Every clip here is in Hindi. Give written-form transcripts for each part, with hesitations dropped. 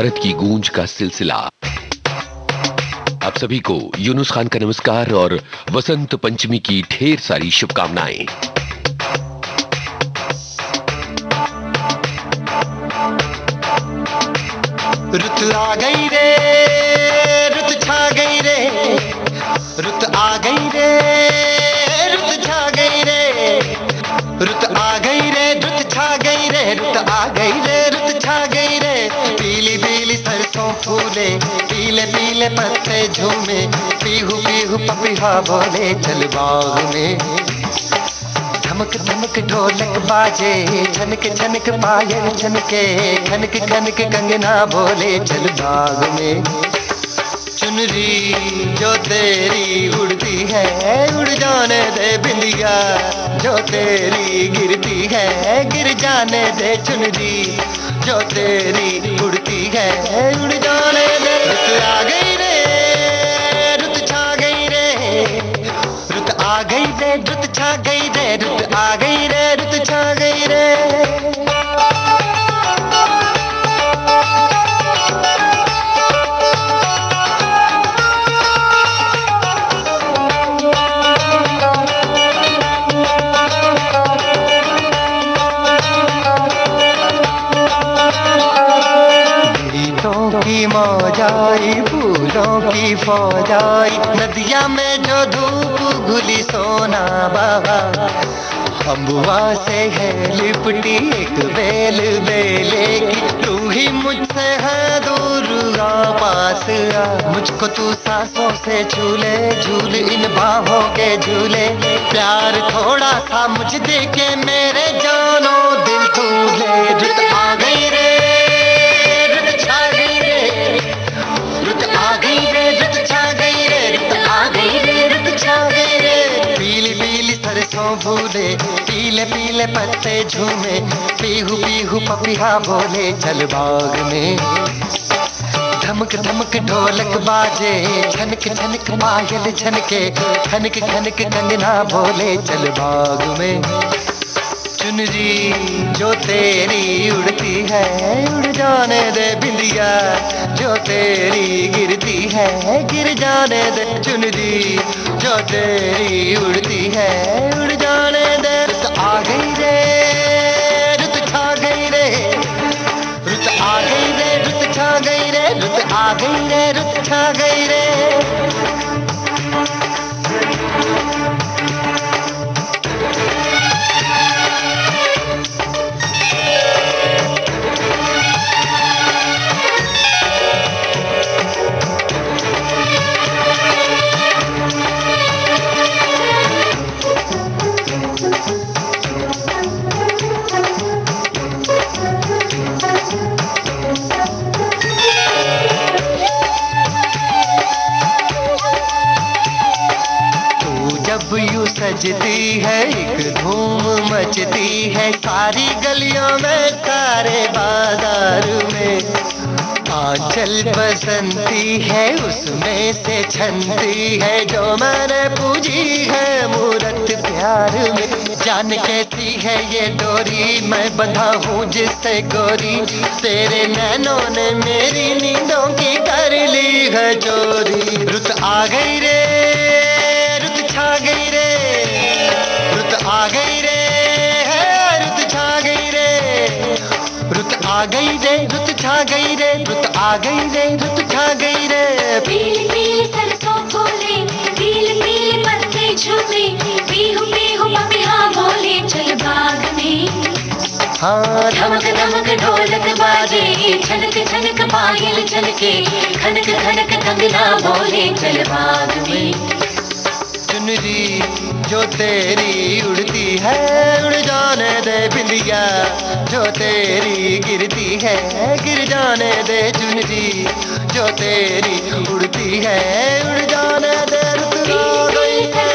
भारत की गूंज का सिलसिला। आप सभी को यूनुस खान का नमस्कार और वसंत पंचमी की ढेर सारी शुभकामनाएं। रुत आ गई रे, रुत छा गई रे, रुत आ गई रे, रुत छा गई रे, रुत आ गई रे, रुत छा गई रे, रुत आ गई रे, रुत छा गई रे। पीली पीली सरसों फूले, पीले पीले पत्ते झूमे, पीहू पीहू पपीहा बोले चल बाग में। धमक धमक ढोलक बाजे, छनक छनक पायल छनके, खनक खनक कंगना बोले चल बाग में। चुनरी जो तेरी उड़ती है, उड़ जाने दे बिंदिया, जो तेरी गिरती है, गिर जाने दे चुनरी, जो तेरी उड़ती है, उड़ जाने दे। रुत आ गई रे, रुत छा गई रे, रुत आ गई रे, रुत छा गई रे, रुत आ गई रे, रुत छा गई रे। की मौज आई, फूलों की फौज आई, नदिया में जो धूप घुली सोना बहा, अम्बुआ से है लिपटी एक बेल बेले की, तू ही मुझसे है दूर आ पास आ, मुझको तू सांसों से झूले, झूल इन बाहों के झूले, प्यार थोड़ा सा मुझ दे के मेरे जानो दिल तू ले। रुत आ गई रे, रुत छा गई रे, रुत आ गई रे, रुत छा गई रे, रुत आ गई रे, रुत छा गई रे। पीली पीली सरसों फूले, पीले पीले पत्ते झूमे, पीहू पीहू पपीहा बोले चल बाग में। धमक धमक ढोलक बाजे, छनक छनक पायल छनके, खनक खनक कंगना बोले चल बाग में। चुनरी जो तेरी उड़ती है, उड़ जाने दे बिंदिया, जो तेरी गिरती है, गिर जाने दे चुनरी, जो तेरी उड़ती है, उड़ जाने दे। रुत आ गई रे, रुत छा गई रे, रुत आ गई रे, रुत छा गई रे, रुत आ गई रे, रुत छा गई रे। जब यूं सजती है एक धूम मचती है, सारी गलियों में सारे बाजार में, आंचल बसंती है उसमें से छनती है, जो मैंने पूजी है मूरत प्यार में। जान कहती है ये डोरी, मैं बंधा हूँ जिससे गोरी, तेरे नैनों ने मेरी नींदों की कर ली है चोरी। रुत आ गई रे, रुत छा गई रे, रुत आ गई रे, रुत छा गई रे, रुत आ गई रे, रुत छा गई रे, रुत आ गई रे, रुत छा गई रे। पीली पीली सरसों फूले, पीले पीले पत्ते झूमे, पीहू पीहू पपीहा बोले चल बाग में। हाँ धमक धमक ढोलक बाजे, छनक छनक पायल छनके, खनक खनक कंगना बोले चल बाग में। चुनरी जो तेरी उड़ती है, उड़ जाने दे बिंदिया, जो तेरी गिरती है, गिर जाने दे चुनरी, जो तेरी उड़ती है, उड़ जाने दे। रुत आ गई रे,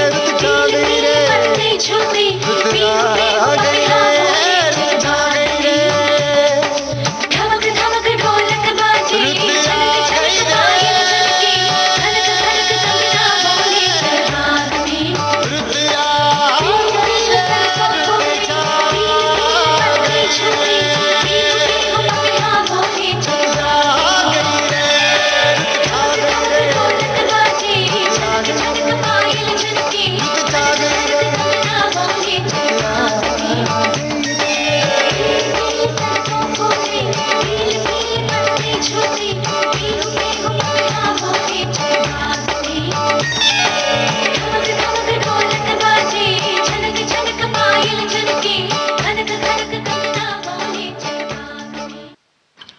रुत छा गई रे, रुत आ गई रे, रुत छा गई रे। धमक धमक ढोलक बाजे, छनक छनक पायल छनके, खनक खनक कंगना बोले चल बाग में। रुत आ गई रे, रुत छा गई रे।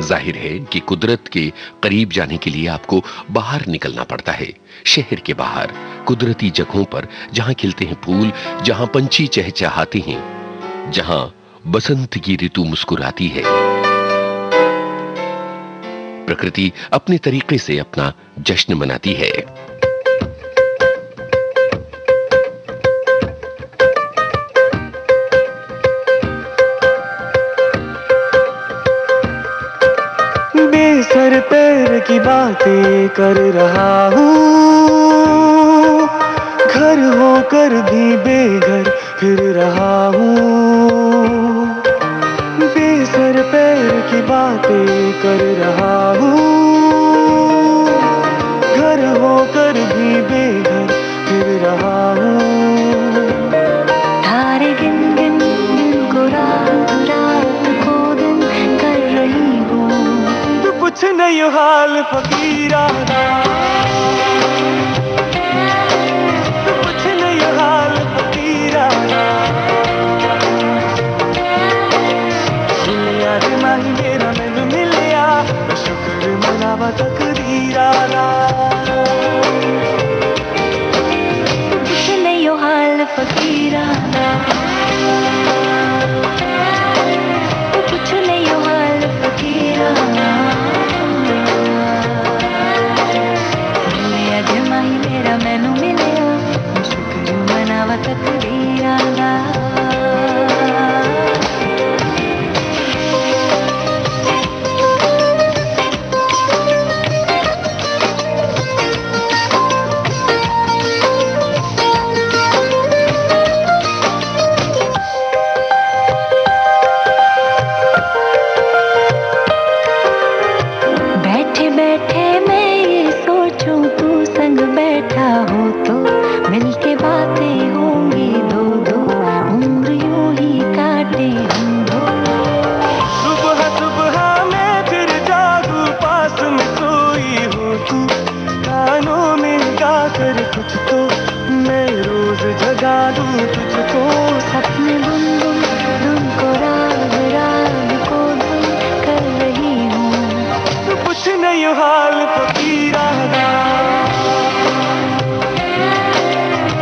जाहिर है कि कुदरत के करीब जाने के लिए आपको बाहर निकलना पड़ता है, शहर के बाहर, कुदरती जगहों पर, जहां खिलते हैं फूल, जहां पंछी चहचहाते हैं, जहां बसंत की ऋतु मुस्कुराती है। प्रकृति अपने तरीके से अपना जश्न मनाती है। बेसर पैर की बातें कर रहा हूँ, घर होकर भी बेघर फिर रहा हूँ। बेसर पैर की बातें कर रहा हूँ, घर होकर भी बेघर फिर रहा हूँ। तारे गिन गिन दिन को रात, रात को दिन कर रही हूँ। तू पूछ नहीं हाल फकीराना, तू पूछ नहीं हाल फकीराना। मिलिया रे माही मेरा मैनू मिलिया, मैं शुक्र मनावा तकदीराना। तू पूछ नहीं हाल फकीराना, तू पूछ नहीं हाल फकीराना। मिलिया जे माही मेरा मैनू मिलिया, मैं शुक्र मनावा तकदीराना। बैठे बैठे मैं ये सोचूं, तू संग बैठा हो तो मिलके बातें होंगी दो दो, उम्र यूं ही काटे हम दो। सुबह सुबह मैं फिर जागू, पास में सोई हो तू, कानों में गा कर कुछ तो मैं रोज जगा दूं तुझको। सपने बुन बुन धुन को राग, राग को धुन कर रही हूँ। तू पूछ नहीं हाल फकीराना,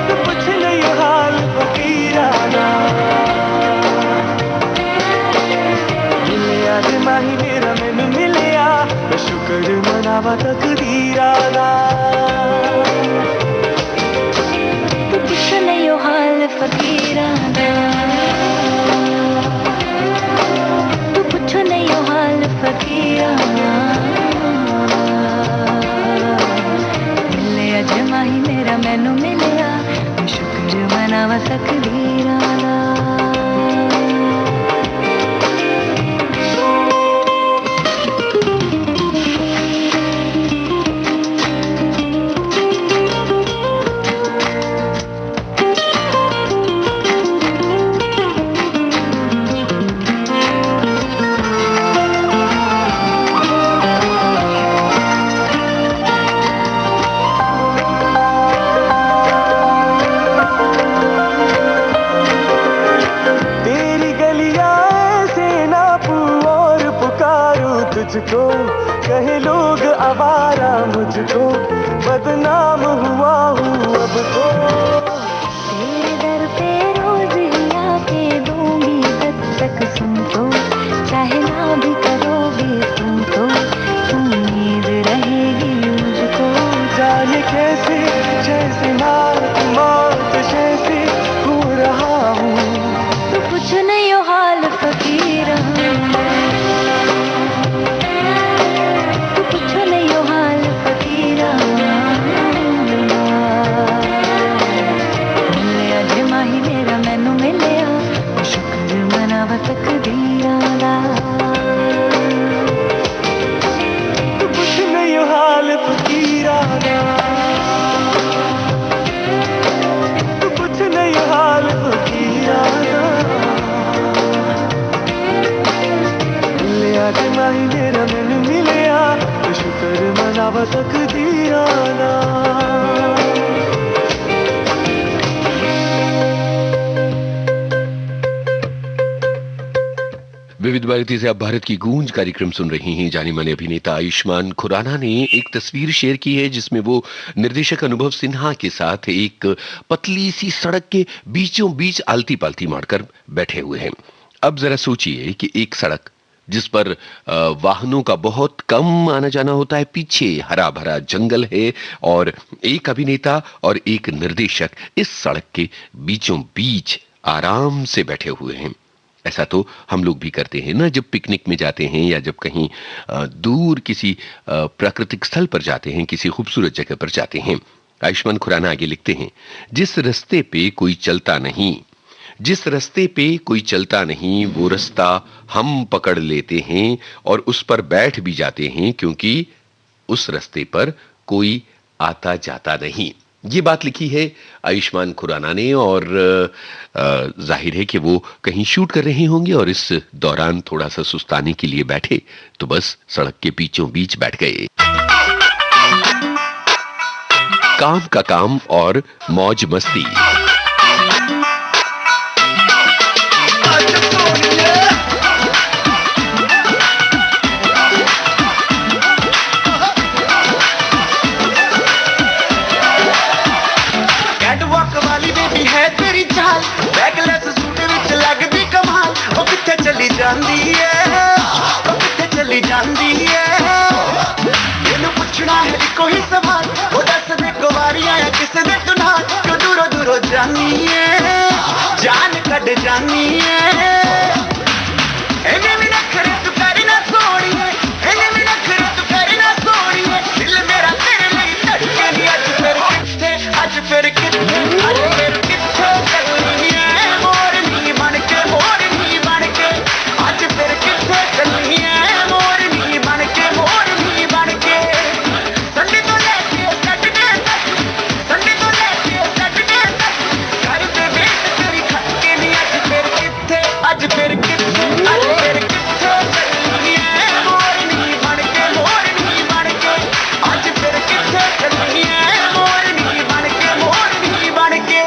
तू पूछ नहीं हाल फकीराना। मिलिया रे माही मेरा मैनू मिलिया, मैं शुक्र मनावा तकदीराना। तू पूछ नहीं हाल फकीराना, तू पूछ नहीं हाल फकीराना। मिलिया जे माही मेरा मैनू मिलिया, मैं शुक्र मनावा तकदीराना। तेरी गलियां ऐसे नापूं और पुकारूं तुझको, कहे लोग आवारा मुझको, बदनाम हुआ हूँ अब तो। तेरे दर पे रोज ही आके दूंगी दस्तक, सुन तो चाहे ना भी करोगे तुम तो, उम्मीद रहेगी मुझको। जाने कैसे जैसे मौत मौत जैसे हो रहा हूँ। तू पूछ नहीं हाल फकीराना, तू पूछ नहीं हाल फकीराना। मिलिया जे माही मेरा मैनू मिलिया, मैं शुक्र मनावा तकदीराना। तू पूछ नहीं हाल फकीराना, तू पूछ नहीं हाल फकीराना। मिलिया रे माही मेरा मैनू मिलिया, मैं शुक्र मनावा तकदीराना। विविध भारती से आप भारत की गूंज कार्यक्रम सुन रहे हैं। जाने माने अभिनेता आयुष्मान खुराना ने एक तस्वीर शेयर की है जिसमें वो निर्देशक अनुभव सिन्हा के साथ एक पतली सी सड़क के बीचों बीच आलती पालती मारकर बैठे हुए हैं। अब जरा सोचिए कि एक सड़क जिस पर वाहनों का बहुत कम आना जाना होता है, पीछे हरा भरा जंगल है और एक अभिनेता और एक निर्देशक इस सड़क के बीचों बीच आराम से बैठे हुए हैं। ऐसा तो हम लोग भी करते हैं ना, जब पिकनिक में जाते हैं या जब कहीं दूर किसी प्राकृतिक स्थल पर जाते हैं, किसी खूबसूरत जगह पर जाते हैं। आयुष्मान खुराना आगे लिखते हैं, जिस रास्ते पे कोई चलता नहीं, जिस रास्ते पे कोई चलता नहीं वो रास्ता हम पकड़ लेते हैं और उस पर बैठ भी जाते हैं, क्योंकि उस रास्ते पर कोई आता जाता नहीं। ये बात लिखी है आयुष्मान खुराना ने और जाहिर है कि वो कहीं शूट कर रहे होंगे और इस दौरान थोड़ा सा सुस्ताने के लिए बैठे तो बस सड़क के बीचों बीच बैठ गए। काम का काम और मौज मस्ती। चली जांदी है, किथे चली जांदी है, मैनू पुछना है कोई सवाल, वो दस दे कुवारियां या किसे दे तू नाल, क्यों दूरों दूरों जानी है, जान कट जानी है। इन्हें भी नखरे तू करी ना सोनिए, इन्हें भी नखरे तू करी ना सोनिए, दिल मेरा तेरे लिए धड़के नहीं। आज फिर किथे, आज फिर किथे, आज फिर किथे चलनी है मोरनी बन के, मोरनी बन के। आज फिर किथे चलनी है मोरनी बन के, मोरनी बन के। संडे तो लेके सैटरडे तक, संडे तो लेके सैटरडे तक, घर पे वेट तेरी खटके नहीं। आज फिर किथे, आज फिर किथे, आज फिर किथे चलनी है मोरनी बन के, मोरनी बन के। आज फिर किथे चलनी है मोरनी बन के, मोरनी बन के।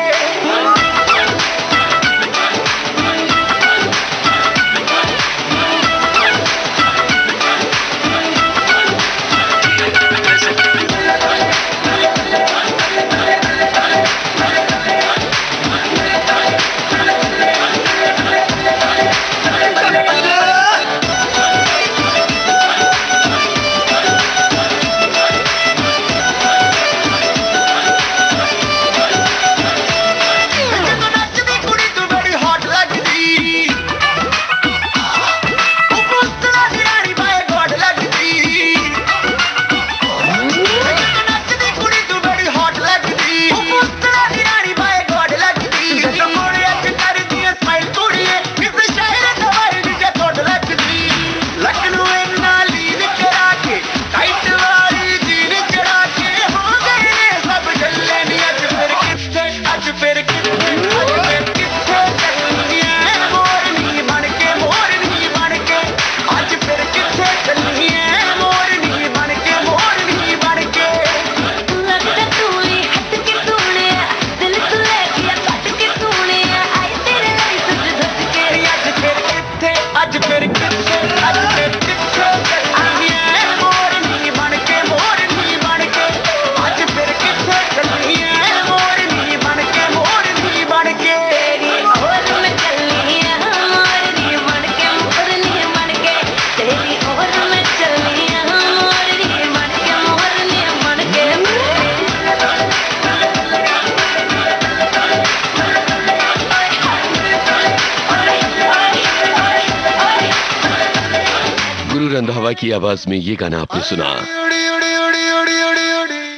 रंधावा की आवाज में ये गाना आपने सुना।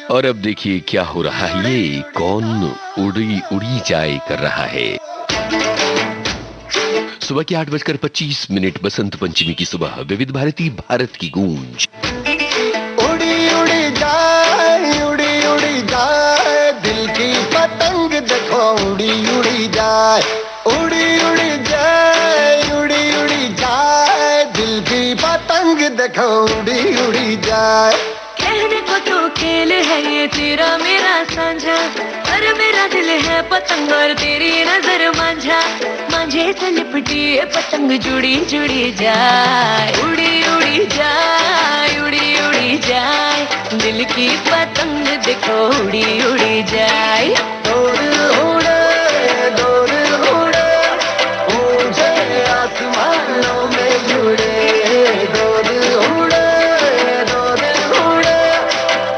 और अब देखिए क्या हो रहा है, ये कौन उड़ी उड़ी जाए कर रहा है। सुबह के 8:25 बसंत पंचमी की सुबह, विविध भारती भारत की गूंज। उड़ी उड़ी जाए, उड़ी उड़ी जाए, दिल की पतंग देखो उड़ी उड़ी जाए, उड़ी उड़ी जाए, उड़ी उड़ी जाए, दिल की पतंग देखो उड़ी उड़ी जाए। कहने को तो खेल है ये तेरा मेरा साझा, पर मेरा दिल है पतंग और तेरी नजर मांझा, मांझे से लिपटी ये पतंग जुड़ी जुड़ी जाए, उड़ी उड़ी जाए, उड़ी उड़ी जाए, दिल की पतंग देखो उड़ी उड़ी जाए। दूर उड़े, दूर उड़े, ऊंचे आसमानों में जुड़े, दूर उड़े, दूर उड़े,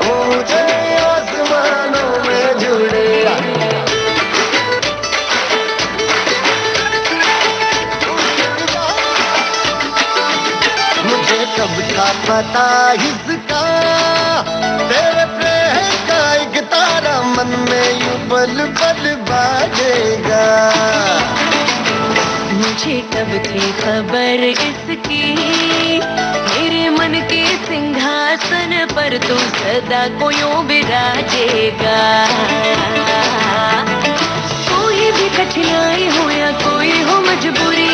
ऊंचे आसमानों में जुड़े। मुझे कब था पता इसका, तेरे प्रेम का एक तारा मन में यूं पल पल बाजेगा। मुझे कब थी खबर इसकी, मेरे मन के सिंहासन पर तू सदा को यूं विराजेगा। कोई भी कठिनाई हो या कोई हो मजबूरी,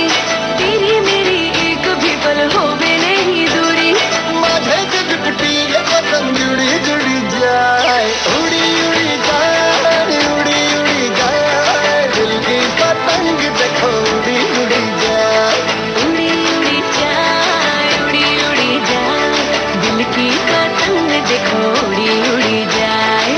तेरी मेरी एक भी पल होवे नहीं दूरी। माथे से लिपटी ये पतंग जुड़ी जुड़ी जाए, उड़ी उड़ी जाए, उड़ी उड़ी जाए, दिल की पतंग देखो उड़ी उड़ी जाए। उड़ी उड़ी जाए, उड़ी उड़ी जाए, दिल की पतंग देखो उड़ी उड़ी जाए।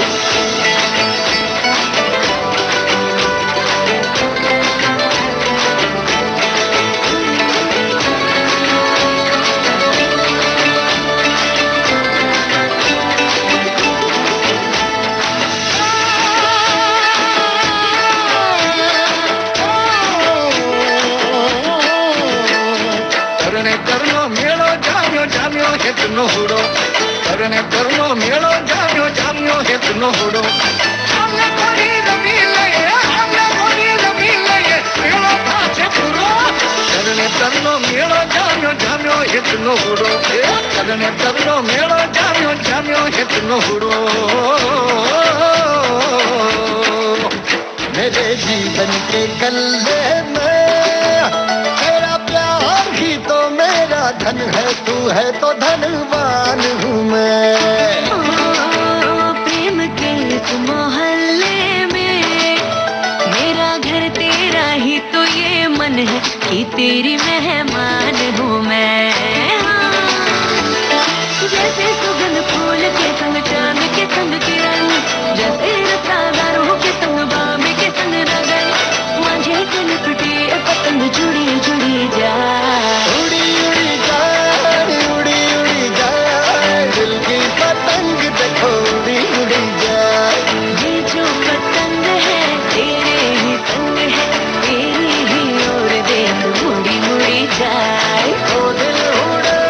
करने करनो मेलो जाम्यो जाम्यो हेतनो हुडो, करने करनो मेलो जाम्यो जाम्यो हेतनो हुडो। हमने कोरी रमी लये, हमने कोरी रमी लये, मेलो पाछे पूरो। करने करनो मेलो जाम्यो जाम्यो हेतनो हुडो, करने करनो मेलो जाम्यो जाम्यो हेतनो हुडो। मेरे जीवन के कल्ले में तेरा प्यार ही तो मेरा धन है, तू है तो धनवान हूँ मैं। प्रेम के इस मोहल्ले में मेरा घर तेरा ही तो ये मन है कि तेरी मेहमान हूँ मैं। जैसे सुगंध फूल के संग चांद के संग किरण, जैसे रसादारों के संग बाबे के संग नगन, मांझे से लिपटी ये पतंग जुड़ी जुड़ी जाए, उड़ी उड़ी जाए, उड़ी उड़ी जाए, दिल की पतंग देखो उड़ी उड़ी जाए। ये जो पतंग है तेरे ही संग है, तेरी ही ओर देख मुड़ी मुड़ी जाए। दो दिल उड़े,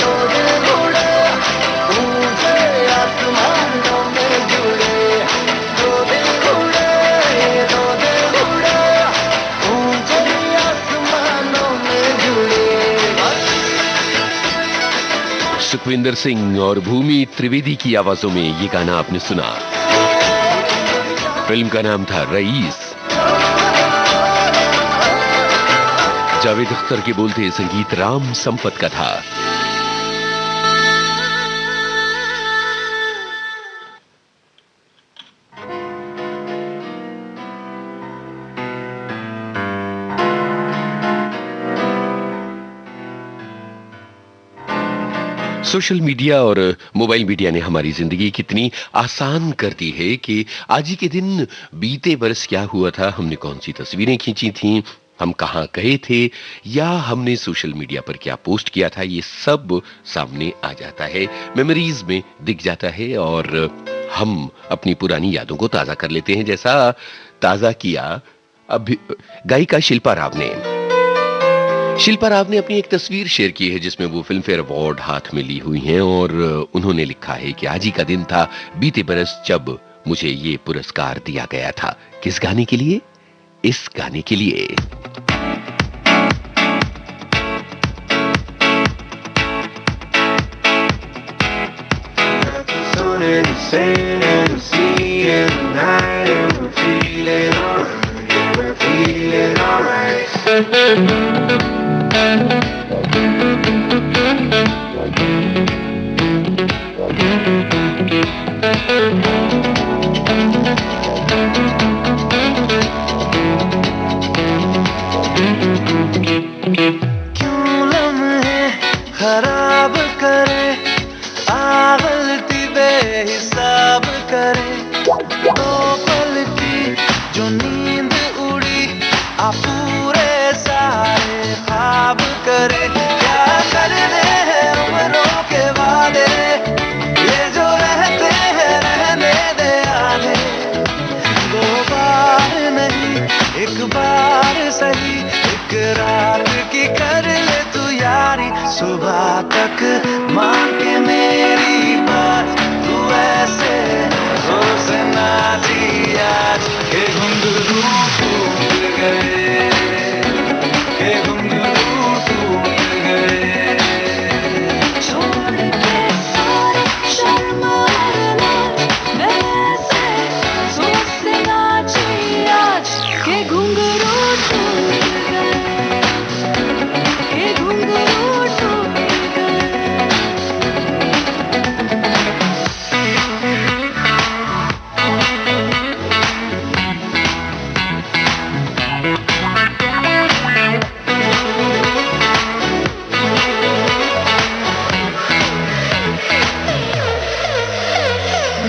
दो दिल उड़े, ऊंचे आसमानों में जुड़े, दो दिल उड़े, दो दिल उड़े, ऊंचे आसमानों में जुड़े। सुखविंदर सिंह और भूमि त्रिवेदी की आवाजों में ये गाना आपने सुना। फिल्म का नाम था रईस। जावेद अख्तर के बोलते संगीत राम संपत का था। सोशल मीडिया और मोबाइल मीडिया ने हमारी जिंदगी कितनी आसान कर दी है कि आज ही के दिन बीते बरस क्या हुआ था, हमने कौन सी तस्वीरें खींची थीं, हम कहाँ गए थे, या हमने सोशल मीडिया पर क्या पोस्ट किया था, ये सब सामने आ जाता है, मेमोरीज में दिख जाता है और हम अपनी पुरानी यादों को ताजा कर लेते हैं, जैसा ताजा किया अभी गायिका शिल्पा राव ने। शिल्पा राव ने अपनी एक तस्वीर शेयर की है जिसमें वो फिल्म फेयर अवार्ड हाथ में ली हुई हैं और उन्होंने लिखा है कि आज ही का दिन था बीते बरस जब मुझे ये पुरस्कार दिया गया था। किस गाने के लिए? इस गाने के लिए। करे। दो पल की जो नींद उड़ी आ पूरे सारे ख्वाब करे। क्या करने हैं उम्रों के वादे, ये जो रहते हैं रहने दे आधे। दो बार नहीं एक बार सही, एक रात की कर ले तू यारी। सुबह तक मान के मेरी बात, तू ऐसे रोज नाची आज के घुंघरू टूट गए, के घुंघरू टूट गए। छोड़ के सारे शर्म और लाज, वैसे जोर से नाची आज के घुंघरू टूट गए, के घुंघरू टूट गए।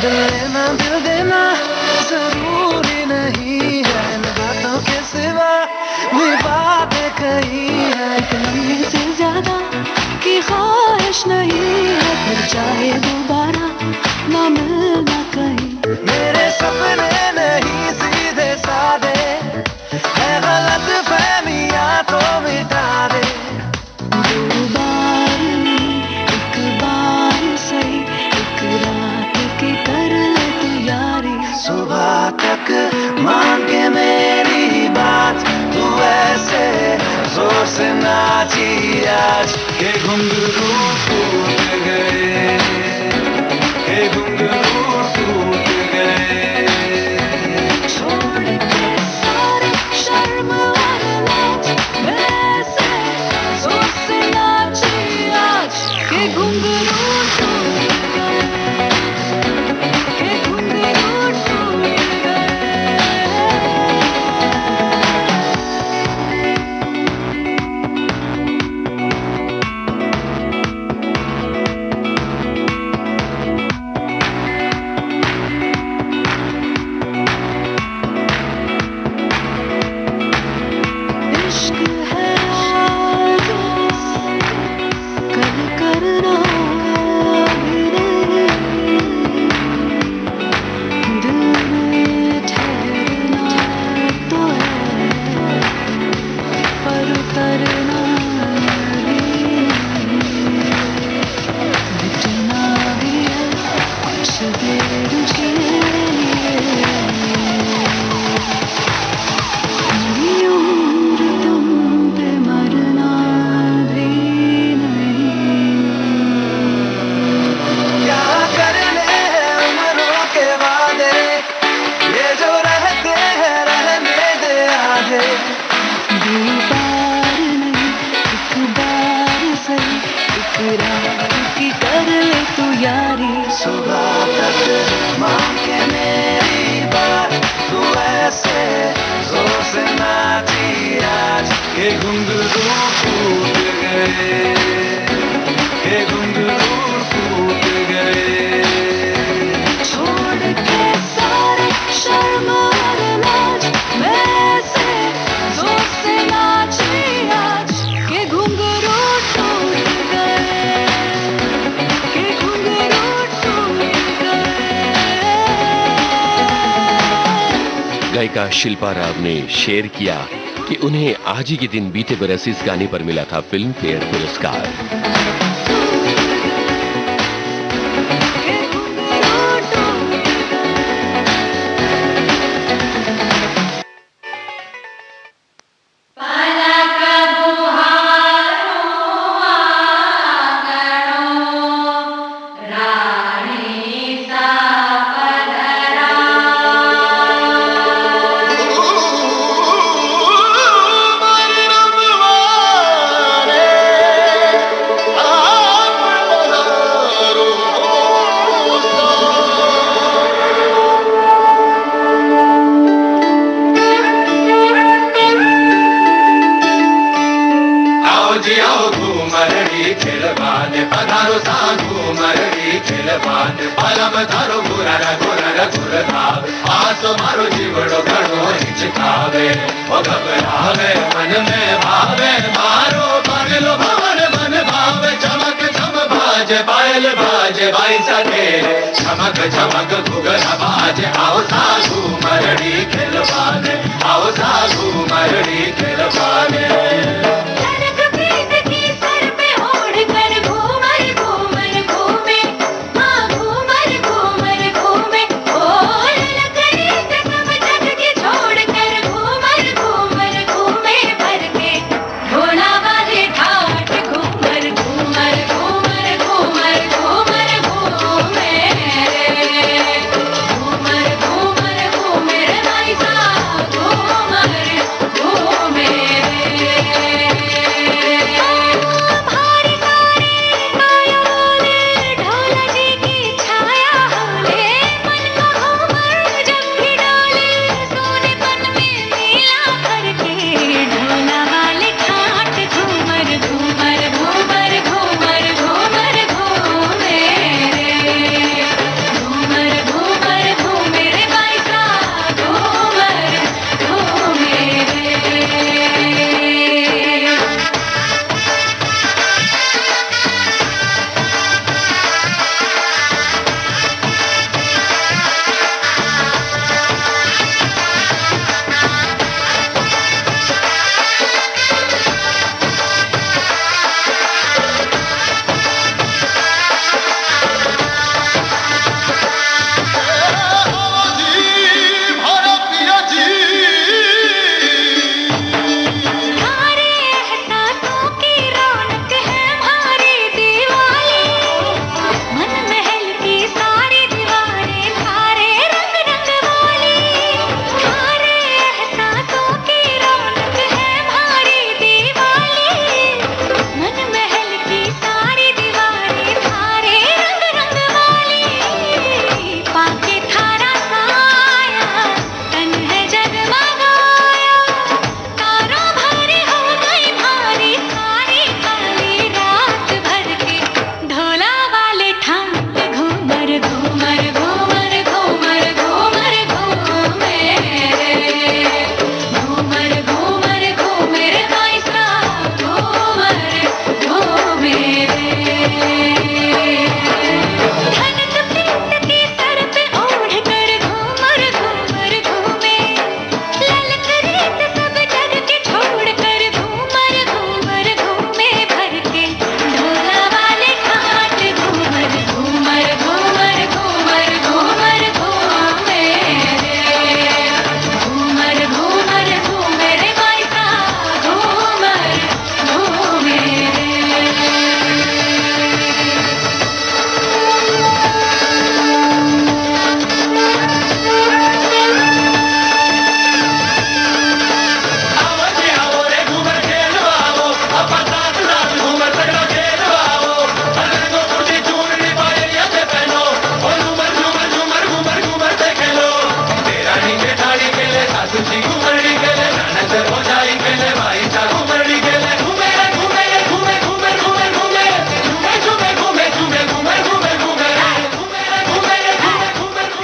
दिल लेना दिल देना जरूरी नहीं है, इन बातों के सिवा भी बातें कही है। कहीं से ज्यादा की ख्वाहिश नहीं है, फिर चाहे दोबारा ना मिलना कहीं। मेरे सपने नहीं सीधे सादे, है गलत फहमियां तो मिटा दे। दो बार नहीं एक बार सही, एक रात की कर ले तू यारी। सुबह तक मान के मेरी बात, तू ऐसे जोर से नाची आज के घुंघरू टूट गए, के घुंघरू टूट गए। छोड़ के सारे शर्म और लाज, वैसे जोर से नाची आज के घुंघरू टूट गए, के घुंघरू टूट गए। इश्क है आदेश, कल करना भी नहीं। दिल में ठहरना तो है, पर उतरना भी नहीं। मिटना भी है कुछ देर के लिए, मेरी उम्र तुम पे मरना भी नहीं। क्या करने हैं उम्रों के वादे, ये जो रहते हैं रहने दे आधे। दो बार नहीं एक बार सही, एक रात की कर ले तू यारी। सुबह तक मान के मेरी बात, तू ऐसे जोर से नाची आज के घुंघरू टूट गए, के घुंघरू टूट गए। छोड़ के सारे शर्म और लाज, वैसे जोर से नाची आज के घुंघरू टूट गए, के घुंघरू टूट गए। गायिका शिल्पा राव ने शेयर किया कि उन्हें आज ही के दिन बीते बरस इस गाने पर मिला था फिल्म फेयर पुरस्कार। के घुंघरू टूट गए। खिलवान पधारो साधु मरड़ी खिलवान पलम धरो गुरर गुरर गुरगावे आसो मारो जीवड़ो घणो हिचकावे ओ घबरावे मन में भावे मारो पागलो भवन मन भावे चमक चम बाजे पायल बाजे बाई सके चमक चमक घुघरा बाजे आओ साधु मरड़ी खिलवाने आओ साधु मरड़ी खिलवाने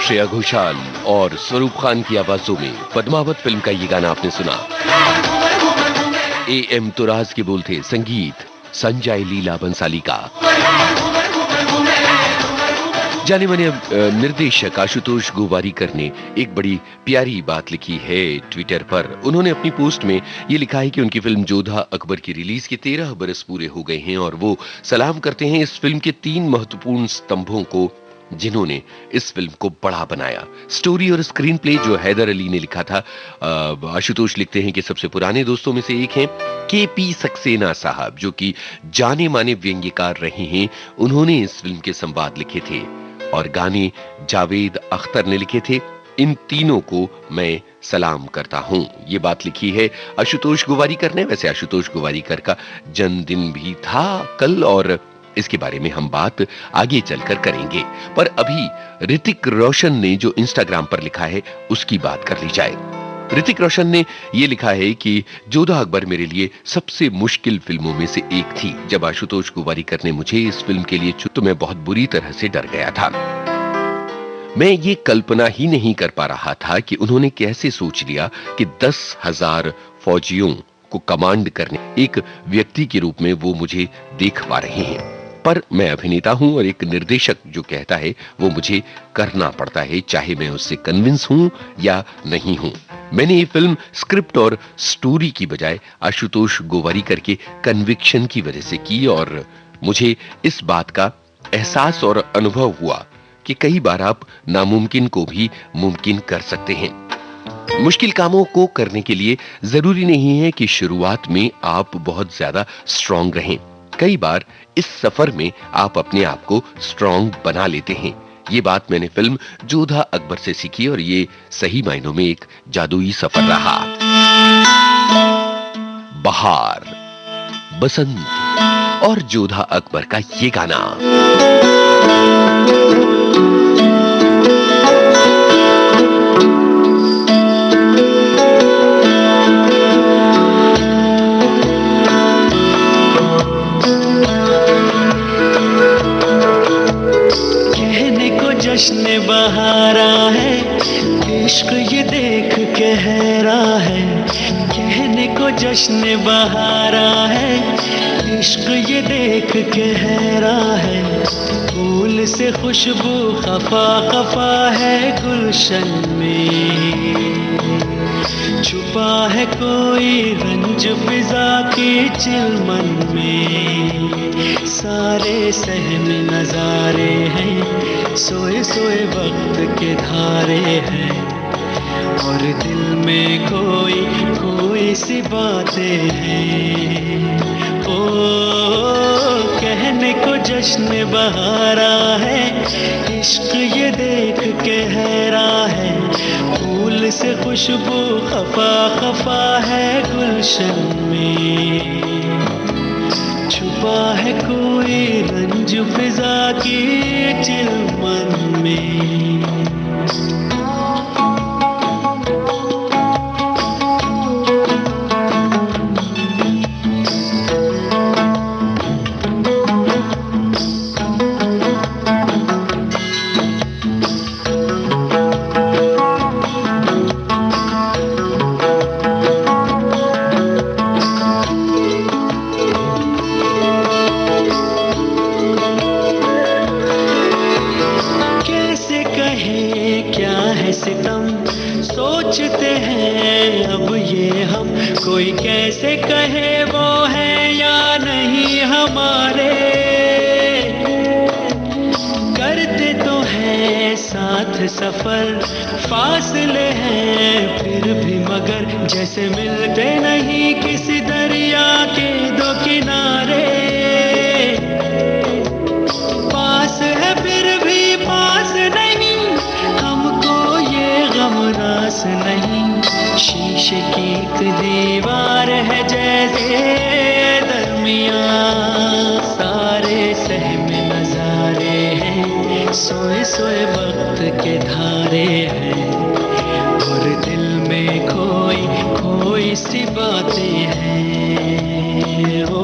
श्रेया घोषाल और स्वरूप खान की आवाजों में पद्मावत फिल्म का ये गाना आपने सुना। एम तुराज के बोल थे, संगीत संजय लीला बंसाली का। जाने माने निर्देशक आशुतोष गोवारीकर ने एक बड़ी प्यारी बात लिखी है ट्विटर पर। उन्होंने अपनी पोस्ट में ये लिखा है कि उनकी फिल्म जोधा अकबर की रिलीज के 13 बरस पूरे हो गए हैं और वो सलाम करते हैं इस फिल्म के 3 महत्वपूर्ण स्तंभों को जिन्होंने इस फिल्म को बड़ा बनाया। स्टोरी और स्क्रीन प्ले जो हैदर अली ने लिखा था। आशुतोष लिखते हैं कि सबसे पुराने दोस्तों में से एक हैं के.पी. सक्सेना साहब, जो कि जाने माने व्यंग्यकार रहे हैं। उन्होंने इस फिल्म के संवाद लिखे थे और गाने जावेद अख्तर ने लिखे थे। इन तीनों को मैं सलाम करता हूं। ये बात लिखी है आशुतोष गोवारीकर ने। वैसे आशुतोष गोवारीकर का जन्मदिन भी था कल और इसके बारे में हम बात आगे चलकर करेंगे, पर अभी ऋतिक रोशन ने जो इंस्टाग्राम पर लिखा है उसकी बात कर ली जाए। ऋतिक रोशन ने यह लिखा है कि जोधा अकबर मेरे लिए सबसे मुश्किल फिल्मों में से एक थी। जब आशुतोष गोवारीकर ने मुझे इस फिल्म के लिए चुना तो मैं बहुत बुरी तरह से डर गया था। मैं ये कल्पना ही नहीं कर पा रहा था कि उन्होंने कैसे सोच लिया कि 10,000 फौजियों को कमांड करने एक व्यक्ति के रूप में वो मुझे देख पा रहे हैं। पर मैं अभिनेता हूं और एक निर्देशक जो कहता है वो मुझे करना पड़ता है, चाहे मैं उससे कन्विंस हूं या नहीं हूं। मैंने ये फिल्म स्क्रिप्ट और स्टोरी की बजाय आशुतोष गोवारिकर के कन्विक्शन की वजह से की और मुझे इस बात का एहसास और अनुभव हुआ कि कई बार आप नामुमकिन को भी मुमकिन कर सकते हैं। मुश्किल कामों को करने के लिए जरूरी नहीं है कि शुरुआत में आप बहुत ज्यादा स्ट्रांग रहें। कई बार इस सफर में आप अपने आप को स्ट्रांग बना लेते हैं। ये बात मैंने फिल्म जोधा अकबर से सीखी और ये सही मायनों में एक जादुई सफर रहा। बहार, बसंत और जोधा अकबर का ये गाना। जश्न बहारा है, इश्क ये देख के हैरा है। कहने को जश्न बहारा है, इश्क ये देख के हैरा है। फूल से खुशबू खफा खफा है गुलशन में। छुपा है कोई रंज फिजा की चिलमन में। सारे सहन नजारे हैं, सोए सोए वक्त के धारे हैं। और दिल में कोई कोई सी बातें हैं। ओ कहने को जश्न बहारा है, इश्क ये देख के हैरा है। फूल से खुशबू खफा खफा है गुलशन में। छुपा है कोई रंज फिजा की चिलमन में। सोचते हैं अब ये हम, कोई कैसे कहे वो है या नहीं हमारे। करते तो हैं साथ सफर, फासले हैं फिर भी मगर जैसे मिलते नहीं किसी दरिया के दो किनारे। पास है फिर भी पास नहीं, हमको ये गम रास नहीं। शीशे की एक दीवार है जैसे दरमियां। सारे सहमे नजारे हैं, सोए सोए वक्त के धारे हैं। और दिल में कोई कोई सी बातें हैं। ओ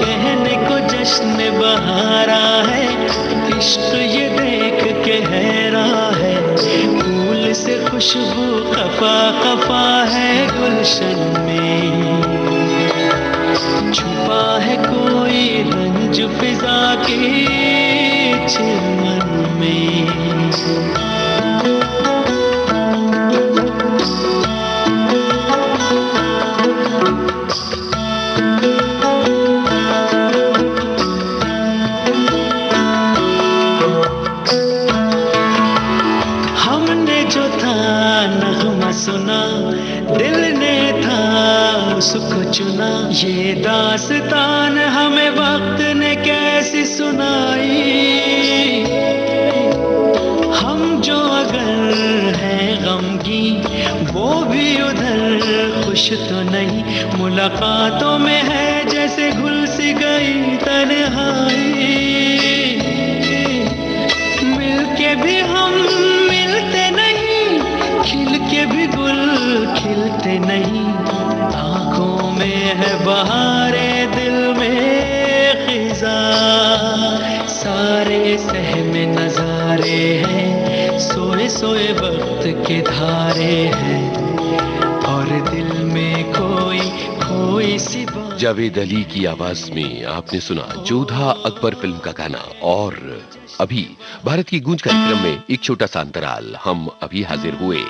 कहने को जश्न बहारा है, इश्क ये देख के हैरा है। फूल से खुशबू खफा खफा है गुलशन में। छुपा है कोई रंज फिजा के चिलमन में। सुना दिल ने था उसको चुना। ये दास्तान हमें वक्त ने कैसी सुनाई। हम जो अगर हैं गमगीन वो भी उधर खुश तो नहीं। मुलाकातों में है जैसे घुल सी गई तन्हाई। मिलके भी हम मिलते नहीं, खिल के भी गुल खिलते नहीं। आंखों में है बहारे, दिल में खिजा। सारे सहमे नजारे हैं, सोए वक्त के धारे हैं और दिल में कोई कोई सी बात। जावेद अली की आवाज में आपने सुना जोधा अकबर फिल्म का गाना। और अभी भारत की गूंज कार्यक्रम में एक छोटा सा अंतराल, हम अभी हाजिर हुए।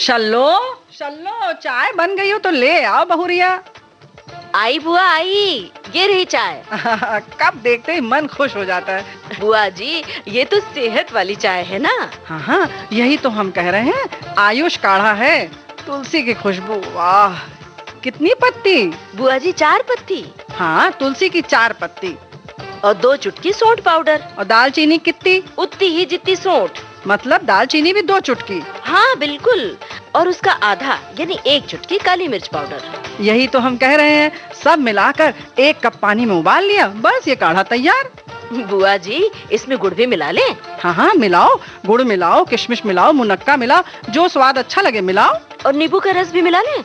चलो चलो, चाय बन गई हो तो ले आओ बहुरिया। आई बुआ आई, ये रही चाय। कब देखते ही मन खुश हो जाता है। बुआ जी, ये तो सेहत वाली चाय है ना। हाँ हाँ, यही तो हम कह रहे हैं। आयुष काढ़ा है, तुलसी की खुशबू। वाह, कितनी पत्ती? बुआ जी 4 पत्ती। हाँ, तुलसी की 4 पत्ती और 2 चुटकी सौंठ पाउडर। और दालचीनी कितनी? उतनी ही जितनी सौंठ। मतलब दालचीनी भी 2 चुटकी? हाँ बिल्कुल, और उसका आधा यानी 1 चुटकी काली मिर्च पाउडर। यही तो हम कह रहे हैं, सब मिलाकर 1 कप पानी में उबाल लिया, बस ये काढ़ा तैयार। बुआ जी, इसमें गुड़ भी मिला लें? हाँ हाँ मिलाओ, गुड़ मिलाओ, किशमिश मिलाओ, मुनक्का मिलाओ, जो स्वाद अच्छा लगे मिलाओ। और नींबू का रस भी मिला लें?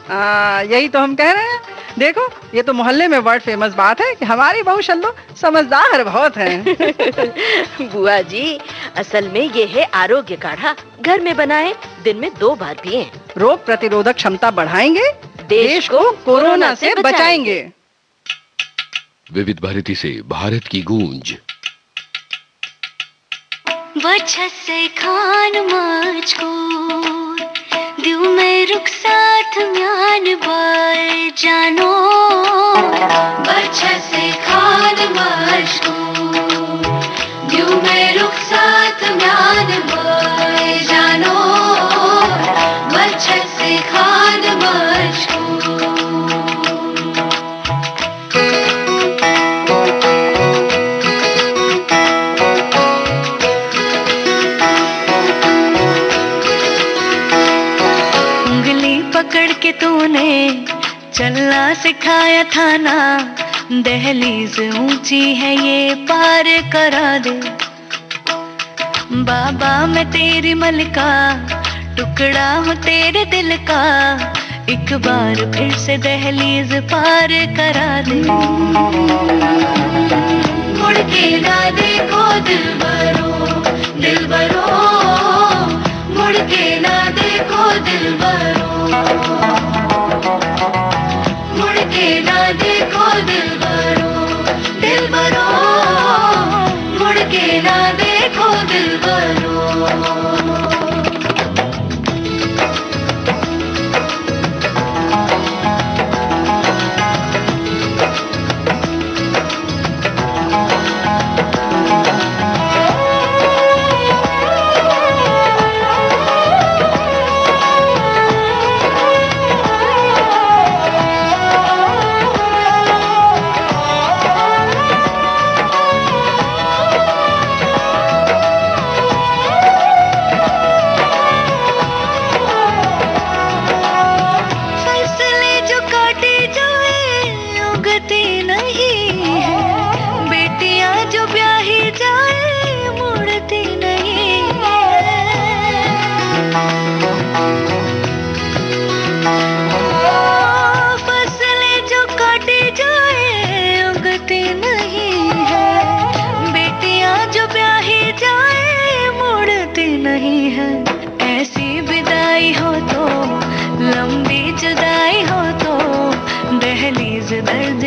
यही तो हम कह रहे हैं। देखो, ये तो मोहल्ले में वर्ल्ड फेमस बात है कि हमारी बहू शल्लो समझदार बहुत है। बुआ जी, असल में ये है आरोग्य काढ़ा। घर में बनाए, दिन में 2 बार पिए। रोग प्रतिरोधक क्षमता बढ़ाएंगे, देश को कोरोना से बचाएंगे। विविध भारती से भारत की गूंज। से खान मुझको दिल में रुख साथ म्यान बार जानो। से खान मुझको दिल में रुख साथ म्यान बार जानो। से खान मुझको। पकड़ के तूने चलना सिखाया था ना, दहलीज ऊंची है ये पार करा दे। बाबा मैं तेरी मलका, टुकड़ा हूँ तेरे दिल का, एक बार फिर से दहलीज पार करा दे। मुड़ के ना देखो दिलबरो, दिलबरो, मुड़ के ना देखो दिलबरो, मुड़ के ना देखो दिलबरो, दिलबरो, मुड़ के ना देखो दिलबरो।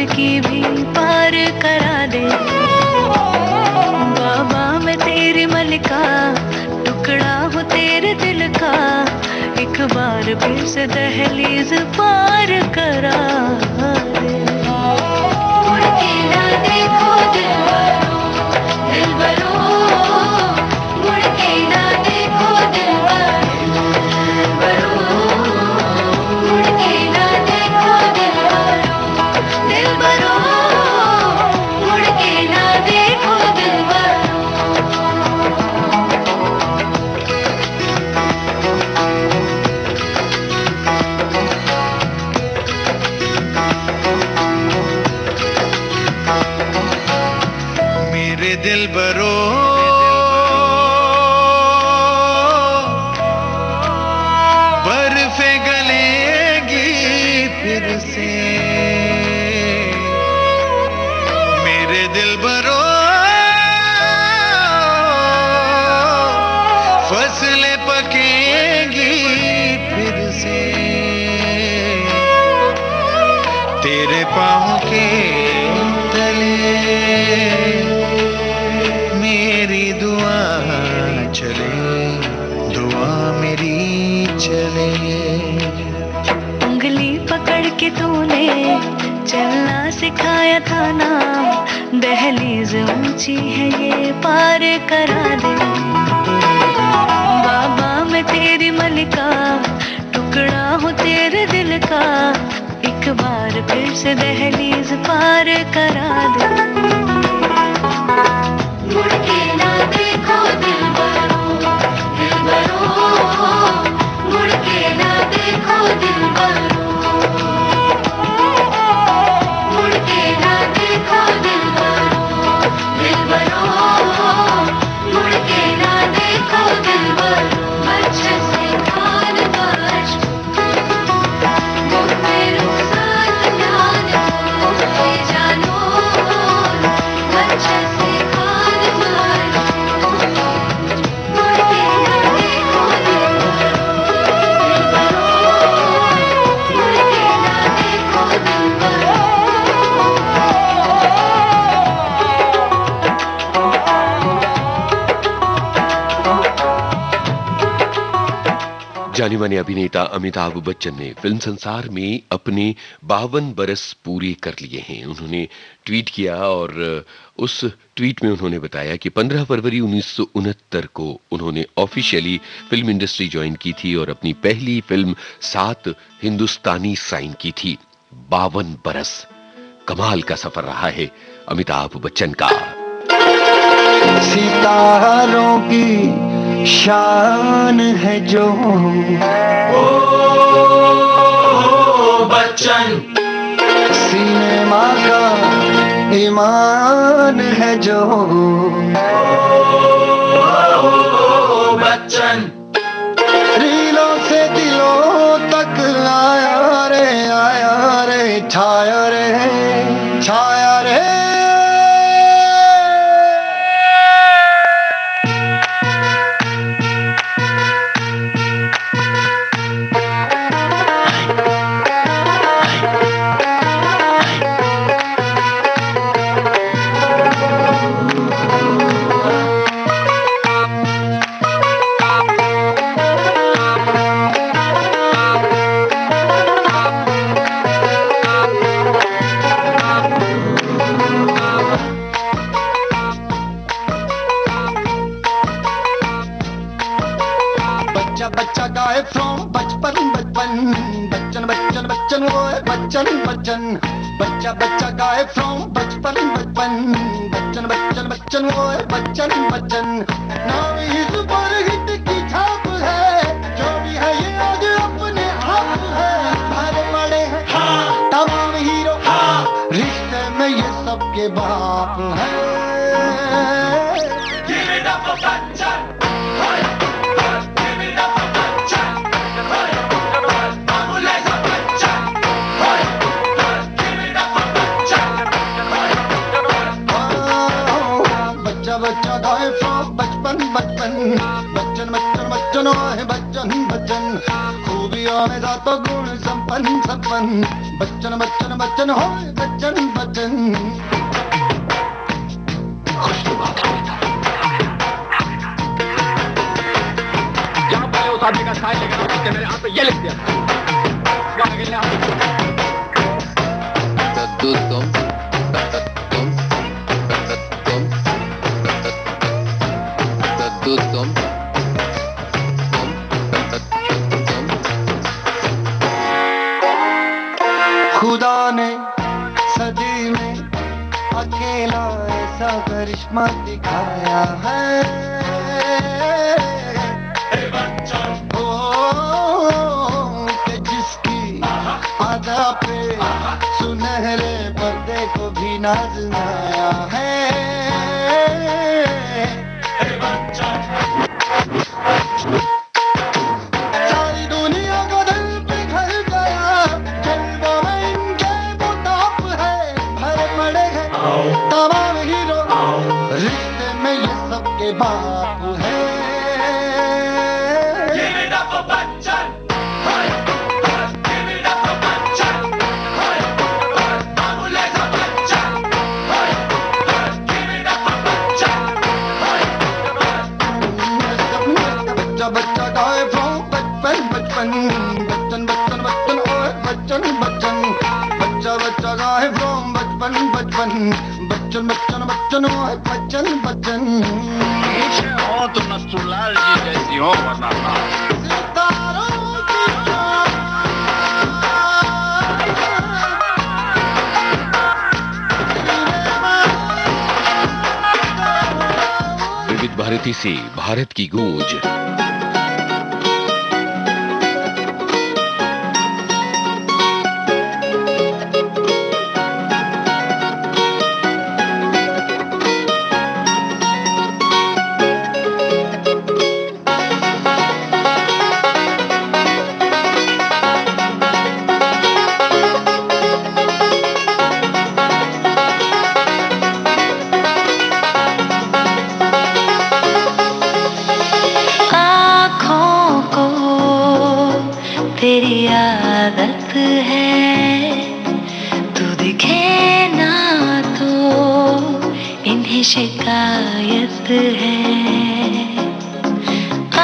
की भी पार करा दे। बाबा मैं तेरी मलिका, टुकड़ा हूँ तेरे दिल का, एक बार फिर से दहलीज पार करा दे। मुड़ के ना देखो दिलबरो, दिलबरो, मुड़ के ना देखो दिलबरो, मुड़ के ना देखो दिलबरो, दिलबरो, मुड़ के ना देखो दिलबरो। मेरे दिलबरो बर्फे गलेगी फिर से, मेरे दिलबरो फसलें पकेंगी फिर से, तेरे पाँव के तले मेरी दुआ चले, दुआ मेरी चले। उंगली पकड़ के तूने चलना सिखाया था ना, दहलीज ऊंची है ये पार करा दे। बाबा मैं तेरी मलिका, टुकड़ा हूँ तेरे दिल का, एक बार फिर से दहलीज पार करा दे। मुड़ के ना देखो दिलबरो, दिलबरो, मुड़ के ना देखो दिलबरो, मुड़ के ना देखो दिलबरो, दिलबरो, मुड़ के ना देखो दिलबरो। अच्छे से कान बाज, मुझ पे रुखसात ध्यान दो, ले जानो, अच्छे से कान बाज, मुड़ के ना देखो दिलबरो, दिलबरो, मुड़ के ना देखो दिलबरो। जाने माने अभिनेता अमिताभ बच्चन ने फिल्म संसार में अपने 52 बरस पूरे कर लिए हैं। उन्होंने ट्वीट किया और उस ट्वीट में उन्होंने बताया कि 15 फरवरी 1969 को उन्होंने ऑफिशियली फिल्म इंडस्ट्री ज्वाइन की थी और अपनी पहली फिल्म 7 हिंदुस्तानी साइन की थी। 52 बरस, कमाल का सफर रहा है अमिताभ बच्चन का। सितारों की शान है जो, बच्चन सिनेमा का ईमान है जो, बच्चन रीलों से दिलों तक आया रे छाया रे, छाया रे। बच्चा गाए फ्रॉम बचपन बचपन, बच्चन बच्चन बच्चन वो है बच्चन बच्चन, बच्चा बच्चा गाए फ्रॉम बचपन बचपन, बच्चन बच्चन बच्चन वो है बच्चन बच्चन। नाम ही सुपर हिट की छाप है, जो भी है ये आज अपने आप है, भरे पड़े हैं हाँ, तमाम हीरो हाँ, रिश्ते में ये सबके बाप है। Give it up for Bachchan. बच्चा गाए फ्रॉम बचपन बचपन, बच्चन बच्चन बच्चन है बच्चन बच्चन, खूबियों में जातो गुण संपन्न सपन सपन बच्चन बच्चन बच्चन हो बच्चन बच्चन खुश तो बात जहां पहले उस आदमी का साइन लेकर उसने मेरे हाथ पे ये लिख दिया खुदा ने सदी में अकेला ऐसा करिश्मा दिखाया है कि जिसकी अदा पे सुनहरे पर्दे को भी नाज आया है सारी दुनिया को दिल पे घर गया जलवा में इनके मुताफ है भरे पड़े हैं तमाम हीरो रिश्ते में ये सबके बाप है बच्चा गाए बचपन बचपन बच्चन बच्चन बच्चन ओए बच्चन बच्चन बच्चा बच्चा गाए बचपन बचपन बच्चन बच्चन बच्चन ओए बच्चन बच्चन पीछे हो तो नसरुल्लाल जी जैसी हो वरना ना सितारों की विविध भारती से भारत की गूंज। तेरी आदत है तू दिखे ना तो इन्हें शिकायत है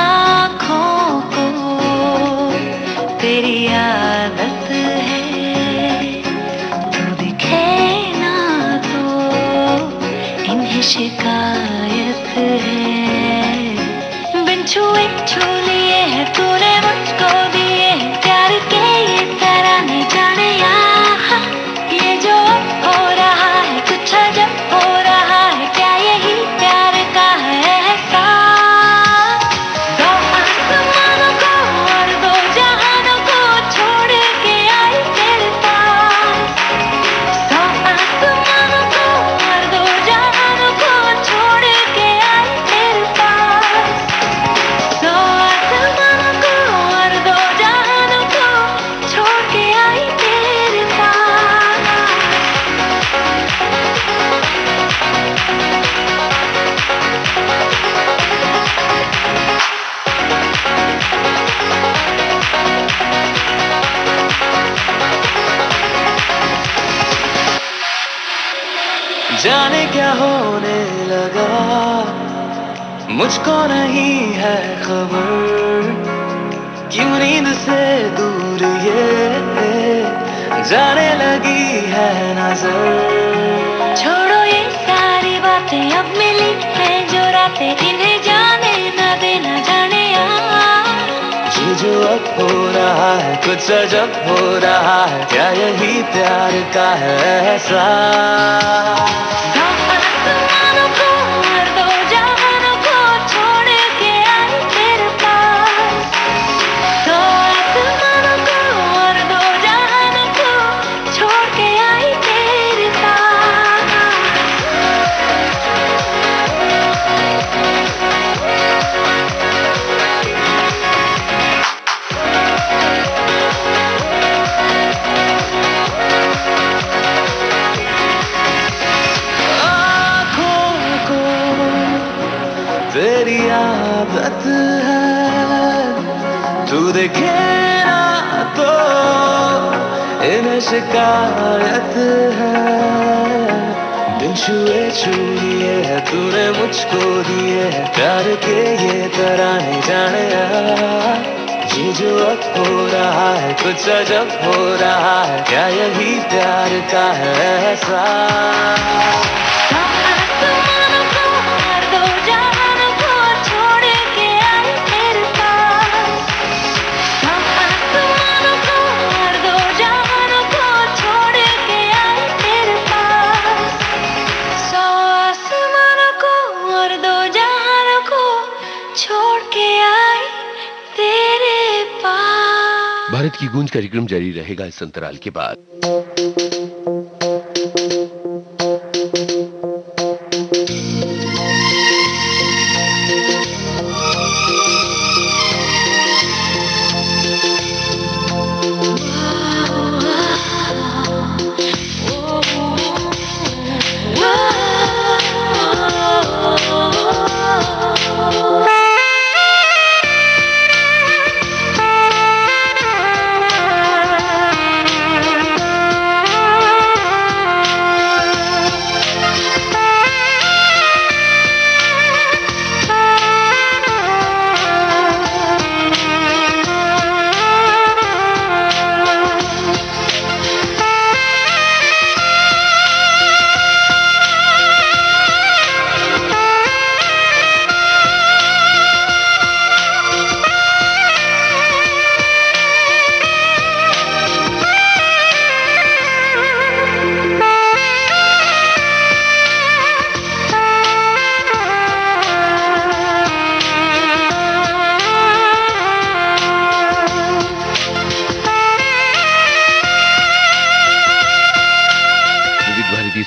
आँखों को तेरी आदत है तू दिखे ना तो इन्हें शिकायत है बिन छुए छू लिए है तूने मुझको दिए प्यार के ये तराने जाने यहाँ ये जो हो रहा है कुछ अजब हो रहा है क्या यही प्यार का है एहसास दो आसमानों को और दो जहानों को छोड़ के आई तेरे पास दो आसमानों को और दो जहानों को छोड़ के आई तेरे पास दो आसमानों को और दो जहानों को छोड़ के आई तेरे पास जाने क्या होने लगा मुझको नहीं है खबर क्यों नींद से दूर ये जाने लगी है नजर छोड़ो ये सारी बातें अब मिली है जो रातें इन्हें जाने न देना जाने ये जो अब हो रहा है कुछ अजब हो रहा है क्या यही प्यार का है एहसास दो आसमानों को और दो जहानों को छोड़ के आई तेरे पास दो आसमानों को और दो जहानों को छोड़ के आई तेरे पास तेरी आदत है तू देखे ना तो है शिकायत है, दिन छुए छुए है तूने मुझको दिए है प्यार के ये तराने जाने ये जो अब हो रहा है कुछ अजब हो रहा है, क्या यही प्यार का है एहसास। भारत की गूंज कार्यक्रम जारी रहेगा इस अंतराल के बाद।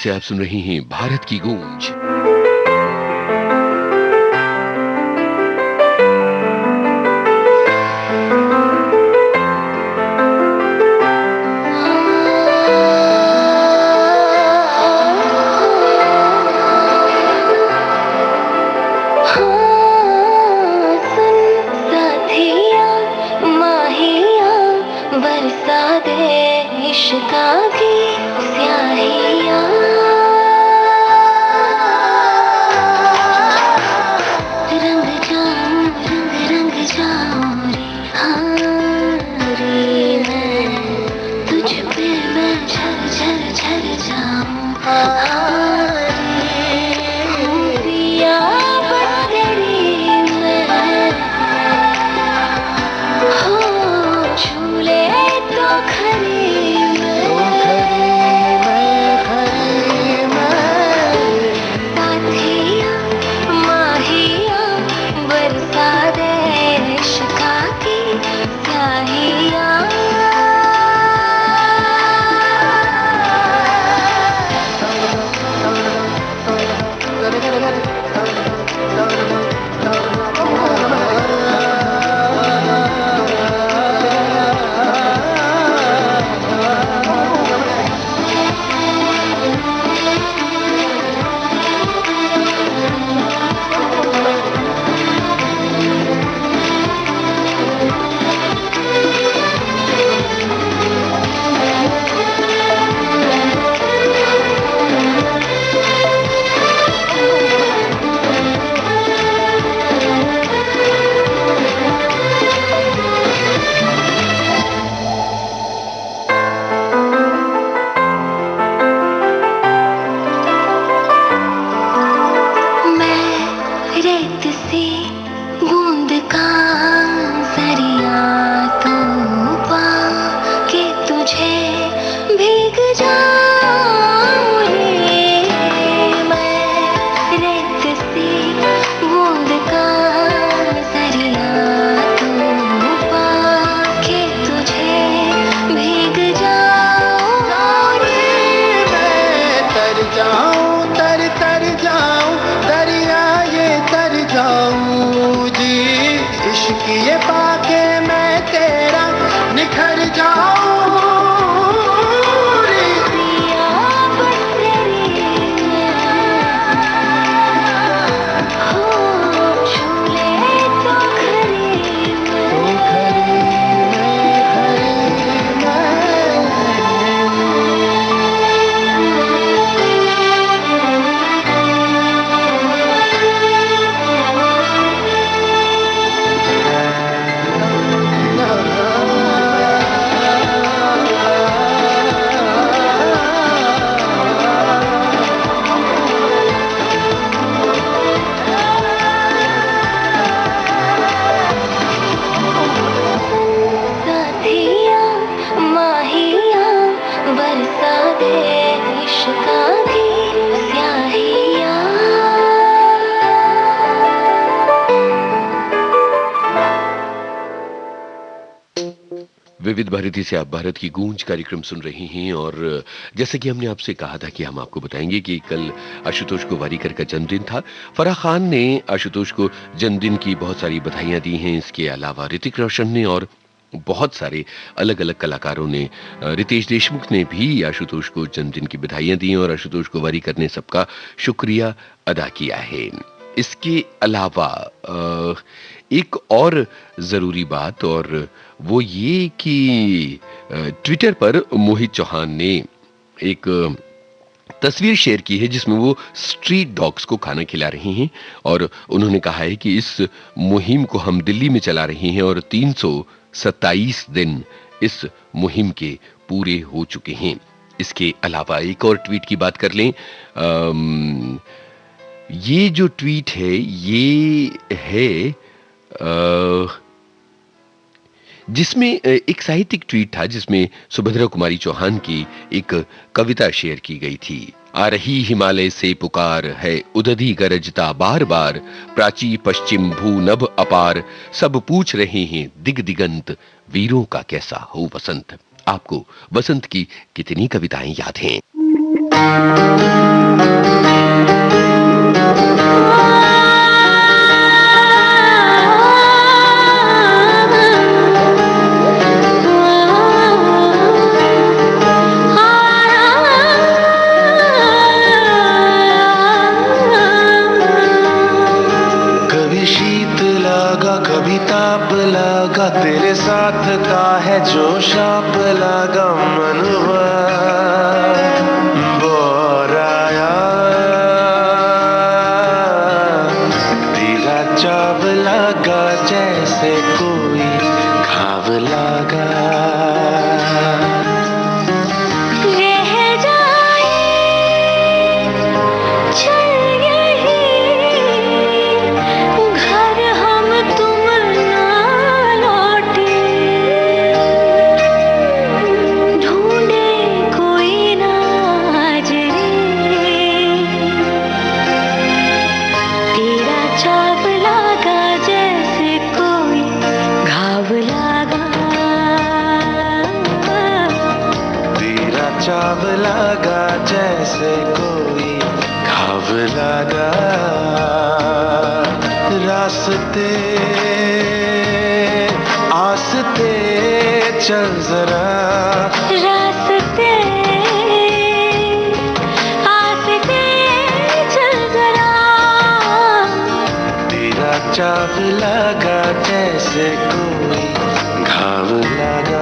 से आप सुन रही हैं भारत की गूंज। विविध भारती से आप भारत की गूंज कार्यक्रम सुन रही हैं और जैसे कि हमने आपसे कहा था कि हम आपको बताएंगे कि कल आशुतोष गोवारिकर का जन्मदिन था। फराह खान ने आशुतोष को जन्मदिन की बहुत सारी बधाइयां दी हैं। इसके अलावा ऋतिक रोशन ने और बहुत सारे अलग अलग कलाकारों ने, रितेश देशमुख ने भी आशुतोष को जन्मदिन की बधाइयां दी और आशुतोष गोवारिकर ने सबका शुक्रिया अदा किया है। इसके अलावा एक और जरूरी बात, और वो ये कि ट्विटर पर मोहित चौहान ने एक तस्वीर शेयर की है जिसमें वो स्ट्रीट डॉग्स को खाना खिला रहे हैं और उन्होंने कहा है कि इस मुहिम को हम दिल्ली में चला रहे हैं और 327 दिन इस मुहिम के पूरे हो चुके हैं। इसके अलावा एक और ट्वीट की बात कर लें। ये जो ट्वीट है ये है जिसमें एक साहित्यिक ट्वीट था जिसमें सुभद्रा कुमारी चौहान की एक कविता शेयर की गई थी। आ रही हिमालय से पुकार है उदधी गरजता बार बार, प्राची पश्चिम भू नभ अपार, सब पूछ रहे हैं दिग दिगंत, वीरों का कैसा हो वसंत। आपको वसंत की कितनी कविताएं याद हैं? तेरे साथ का है जो शाप लगा मनवा बोराया, तेरा चाव लगा जैसे कोई घाव लगा। चाव लगा जैसे कोई घाव लगा, रास्ते आस्ते चल जरा, रास्ते आस्ते चल जरा, तेरा चाव लगा जैसे कोई घाव लगा।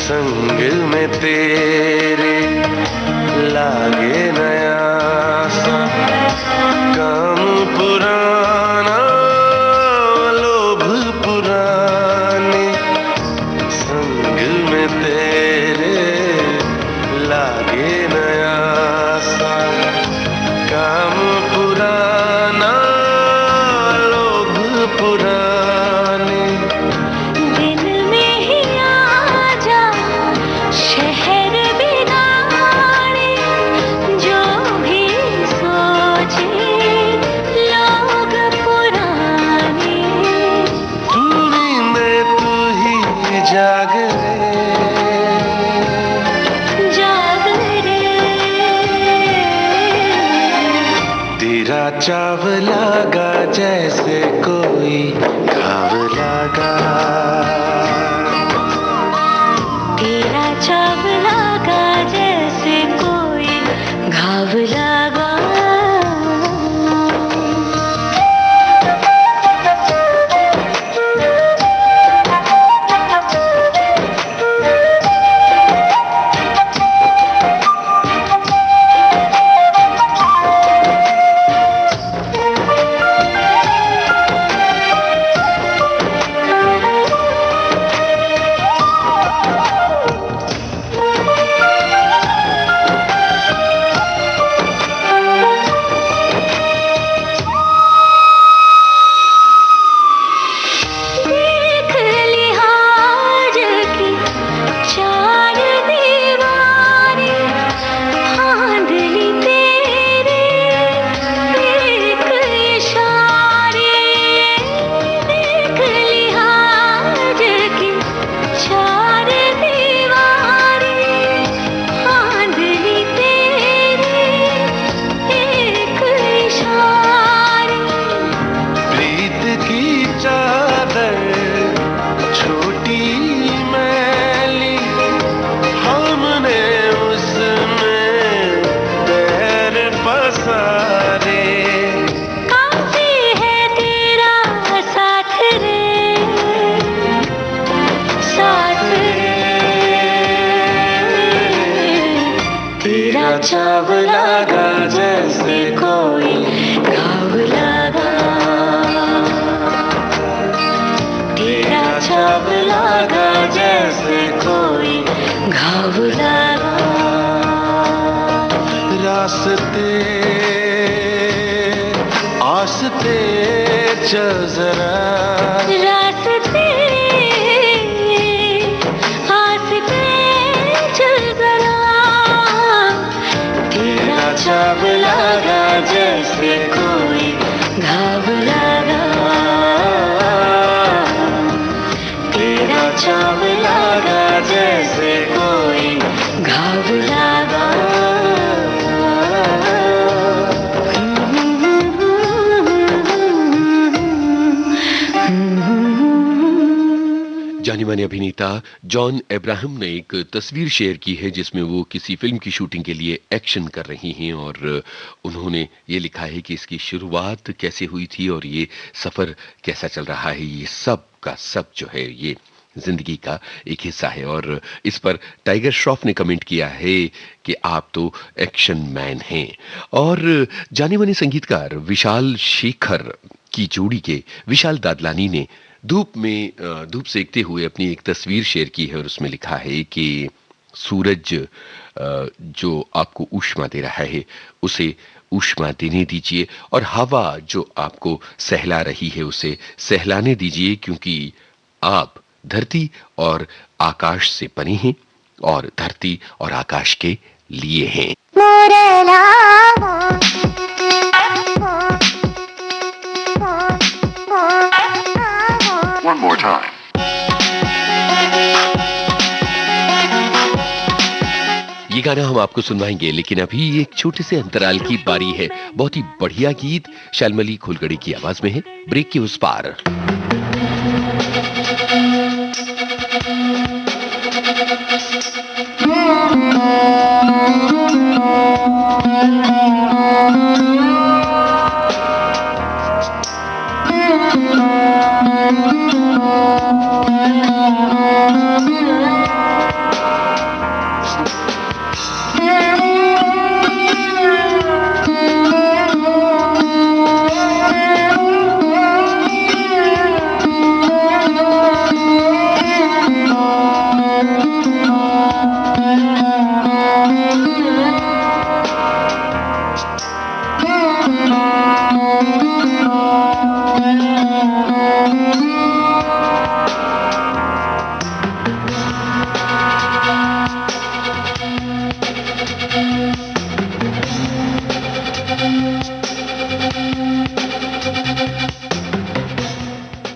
संग में तेरे लागे नया सा काम पुराना, लोभ पुराने, संग में तेरे लागे नया सा काम पुराना, लोभ पुराने, दिन में ही आजा शहर बिगाड़े, जो भी सोचे लोग पुराने, तू नींदे तू ही जाग जाग रे, तेरा चाव लगा जैसे कोई घाव लगा, तेरा चाव लगा जैसे कोई घाव लगा। छाव लगा जैसे कोई घाव लगा, तेरा छाव लगा जैसे कोई घाव लगा। रास्ते आस्ते चल जरा, रास्ते आस्ते चल जरा, तेरा छाव लगा जैसे कोई घाव लगा, तेरा छाव लगा जैसे कोई घाव लगा। जानी मानी अभिनेता जॉन अब्राहम ने एक तस्वीर शेयर की है जिसमें वो किसी फिल्म की शूटिंग के लिए एक्शन कर रही हैं और उन्होंने ये लिखा है कि इसकी शुरुआत कैसे हुई थी और ये सफर कैसा चल रहा है। ये सब का सब जो है ये जिंदगी का एक हिस्सा है। और इस पर टाइगर श्रॉफ ने कमेंट किया है कि आप तो एक्शन मैन हैं। और जाने माने संगीतकार विशाल शेखर की जोड़ी के विशाल दादलानी ने धूप सेकते हुए अपनी एक तस्वीर शेयर की है और उसमें लिखा है कि सूरज जो आपको ऊष्मा दे रहा है उसे ऊष्मा देने दीजिए और हवा जो आपको सहला रही है उसे सहलाने दीजिए, क्योंकि आप धरती और आकाश से बने हैं और धरती और आकाश के लिए हैं। One more time. ये गाना हम आपको सुनवाएंगे, लेकिन अभी एक छोटे से अंतराल की बारी है। बहुत ही बढ़िया गीत शालमली खोलगड़ी की आवाज में है, ब्रेक के उस पार।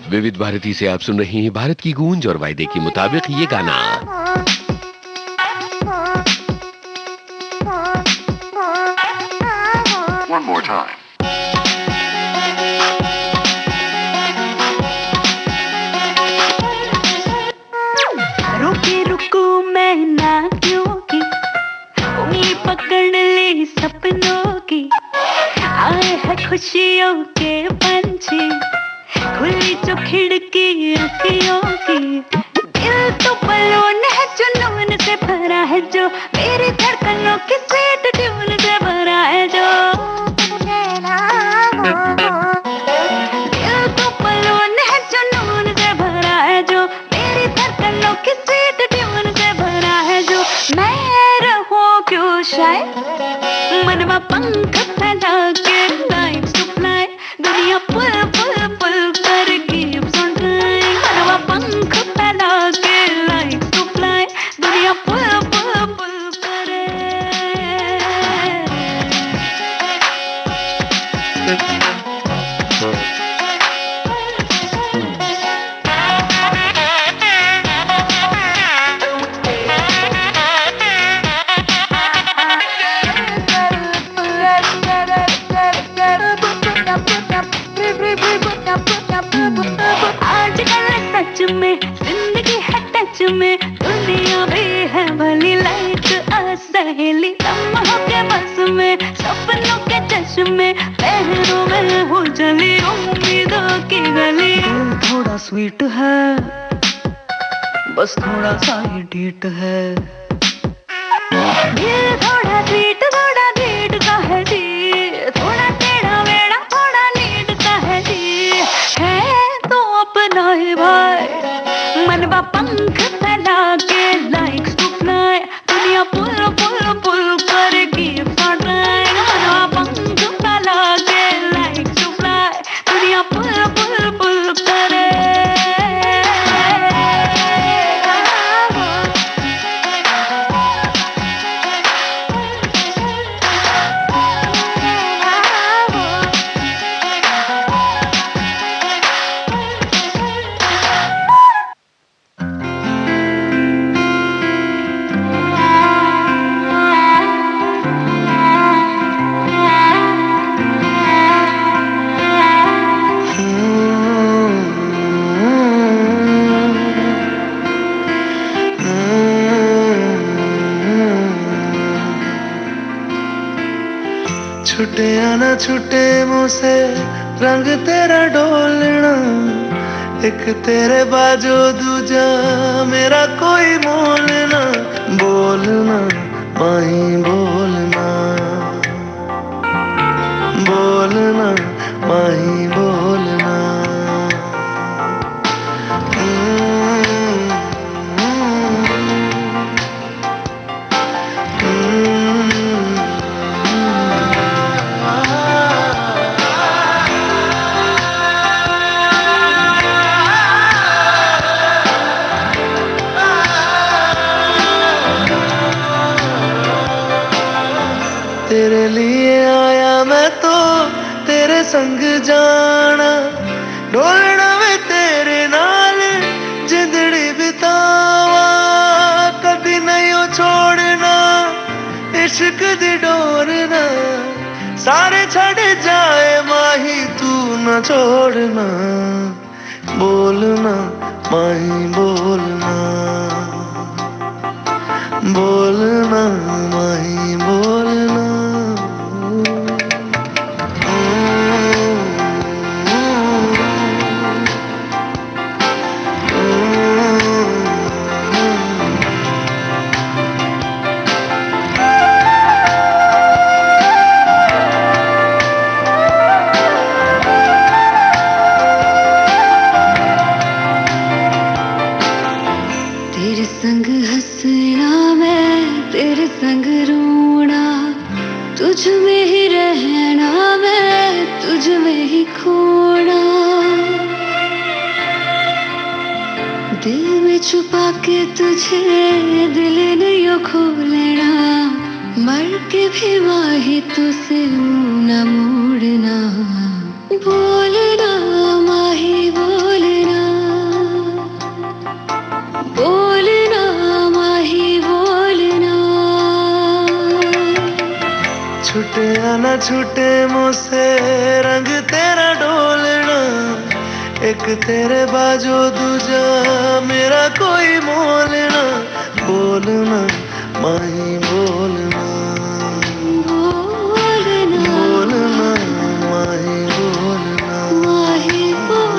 विविध भारती से आप सुन रहे हैं भारत की गूंज और वायदे के मुताबिक ये गाना। One more time. रुकी रुकू मैं ना क्योंकि उंगली पकड़ ली सपनों की, आए है खुशियों के पंछी, खुली जो खिड़की अखियों की, दिल तो बलून है जुनून से भरा है जो, मेरी धड़कनों की स्वीट ट्यून से भरा है जो, दिल तो बलून है जुनून से भरा है जो, मेरी धड़कनों की स्वीट ट्यून से भरा है जो, मैं रहूं क्यों शायद मनवा पंख फैला के लाइट्स टू फ्लाई, दुनिया पुल पुल पुल कर keeps on flying, मनवा पंख फैला के लाइट्स टू फ्लाई, दुनिया पुल पुल पुल करे। आजकल सच में जिंदगी है टच में, दुनिया भी है भली लाइट असहेली, लम्हों के बस में सपनों के चश्मे, पहरों में हो जली उम्मीदों की गली। दिल थोड़ा स्वीट है, बस थोड़ा सा ही डीट है, दिल थोड़ा स्वीट है, छुटे या ना छुटे मुँह से रंग तेरा डोलना, एक तेरे बाजो दूजा मेरा कोई मोल ना। बोलना माही बोलना, बोलना माही बोलना। तेरे लिए आया मैं तो तेरे संग जाना, डोलना वे तेरे नाल जिंदड़ी बितावा, कभी नहीं हो छोड़ना इश्क दी डोरना। सारे छड़ जाए माही तू न छोड़ना, बोलना माही बोलना, बोलना माही बोलना। तेरे संग हंसना मैं तेरे संग रोना, तुझ में ही रहना मैं तुझ में ही खोना। दिल में छुपा के तुझे दिल नहीं खोलना, मर के भी माही तुझसे मुंह न मोड़ना। बोलना माही बोलना, बोलना माही बोलना। छुटे या ना छुटे मुँह से रंग तेरा डोलना, एक तेरे बाजो दूजा मेरा कोई मोल ना। बोलना माही बोलना, बोलना बोलना माही बोलना, माही बोलना।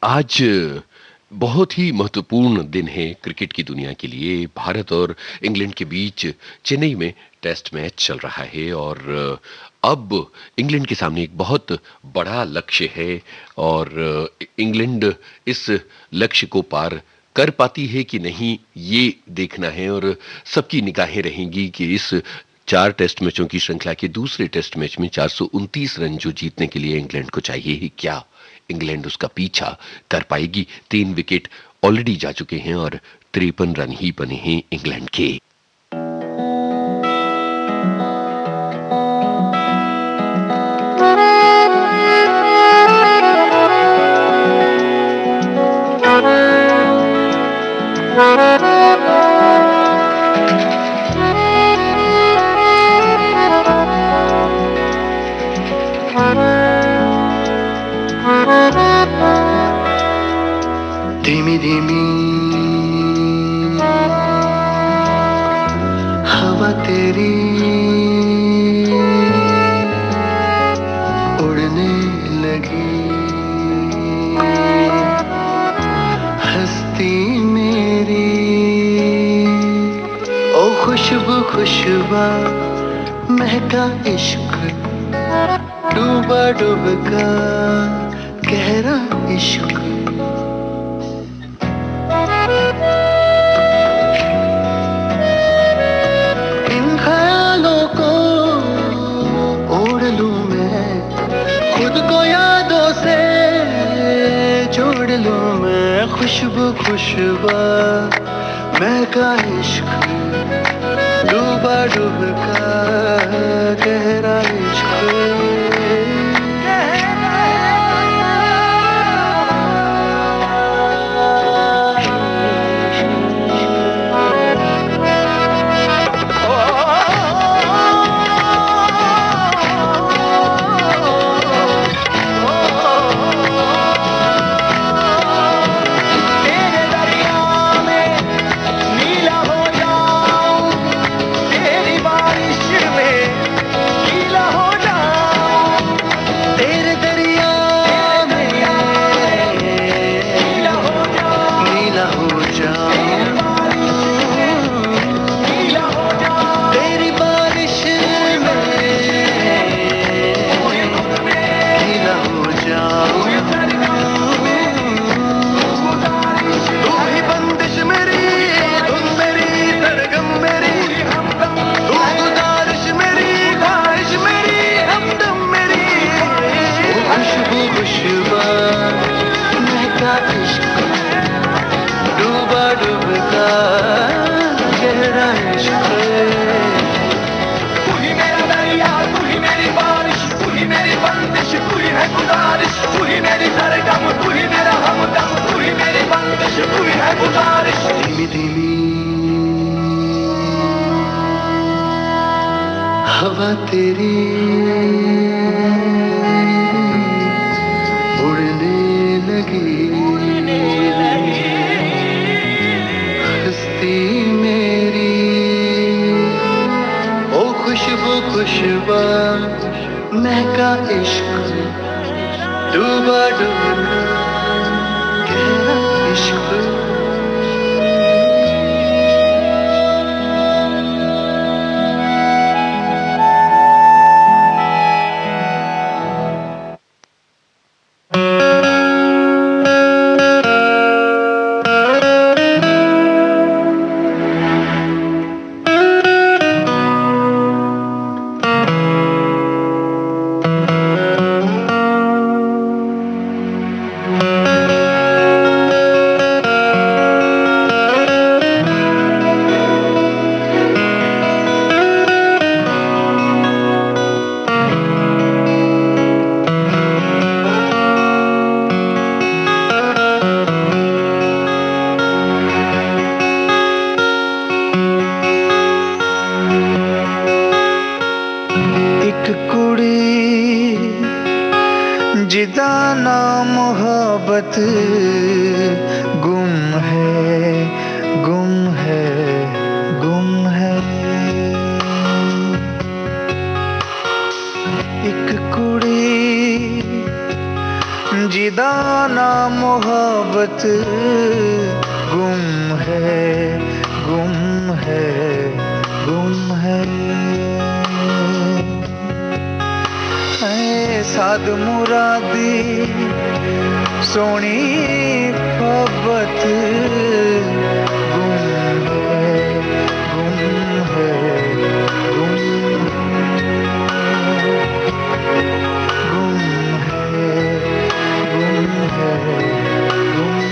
आज बहुत ही महत्वपूर्ण दिन है क्रिकेट की दुनिया के लिए। भारत और इंग्लैंड के बीच चेन्नई में टेस्ट मैच चल रहा है और अब इंग्लैंड के सामने एक बहुत बड़ा लक्ष्य है और इंग्लैंड इस लक्ष्य को पार कर पाती है कि नहीं ये देखना है और सबकी निगाहें रहेंगी कि इस 4 टेस्ट मैचों की श्रृंखला के दूसरे टेस्ट मैच में 429 रन जो जीतने के लिए इंग्लैंड को चाहिए ही, क्या इंग्लैंड उसका पीछा कर पाएगी? 3 विकेट ऑलरेडी जा चुके हैं और 53 रन ही बने हैं इंग्लैंड के। धीमी धीमी हवा तेरी उड़ने लगी, हस्ती मेरी ओ खुशबू खुशबा महका इश्क, डूबा डूबका गहरा इश्क। इन ख्यालों को ओढ़ लूं मैं, खुद को यादों से जोड़ लूं मैं। खुशबू खुशबा महका इश्क डूबा डूब का गहरा इश्क धीमी धीमी हवा तेरी उड़ने लगी हस्ती मेरी ओ खुशबू खुशबा महका इश्क डूबा डूबा गहरा इश्क जिदाना मोहब्बत गुम है गुम है गुम है एक कुड़ी जिदाना मोहब्बत गुम है गुम है गुम है साध मुरादी सोनी मोहब्बत गुम है गुम है गुम है गुम है गुम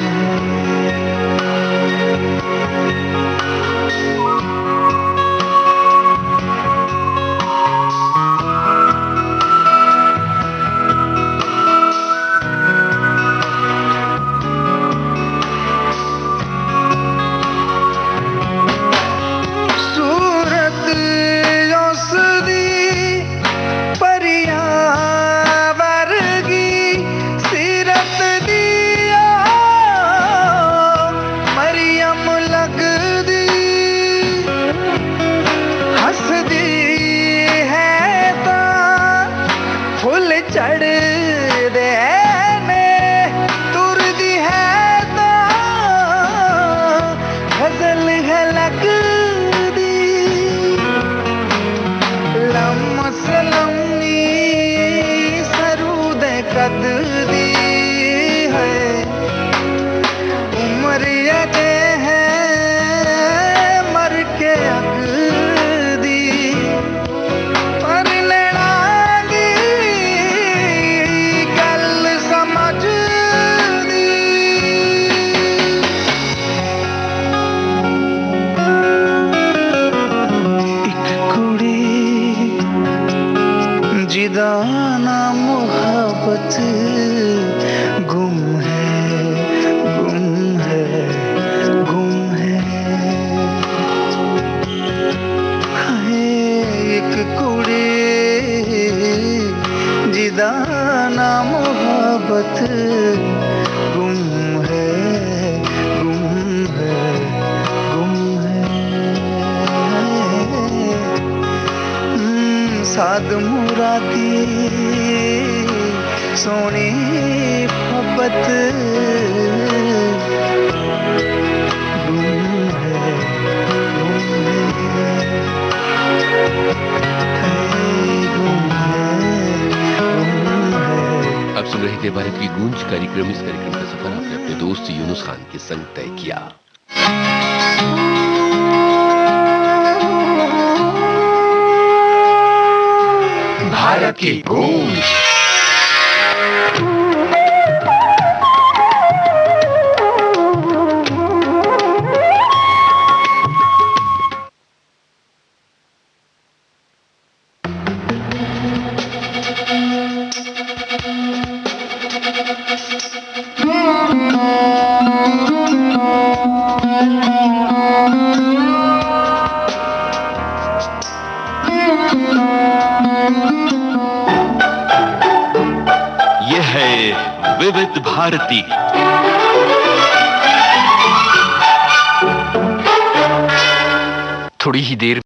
मदमुराती सोनी मोहब्बत अब सुन रहे थे भारत की गूंज कार्यक्रम। इस कार्यक्रम का सफर आपने अपने दोस्त यूनुस खान के संग तय किया। भारत की गूंज। यह है विविध भारती। थोड़ी ही देर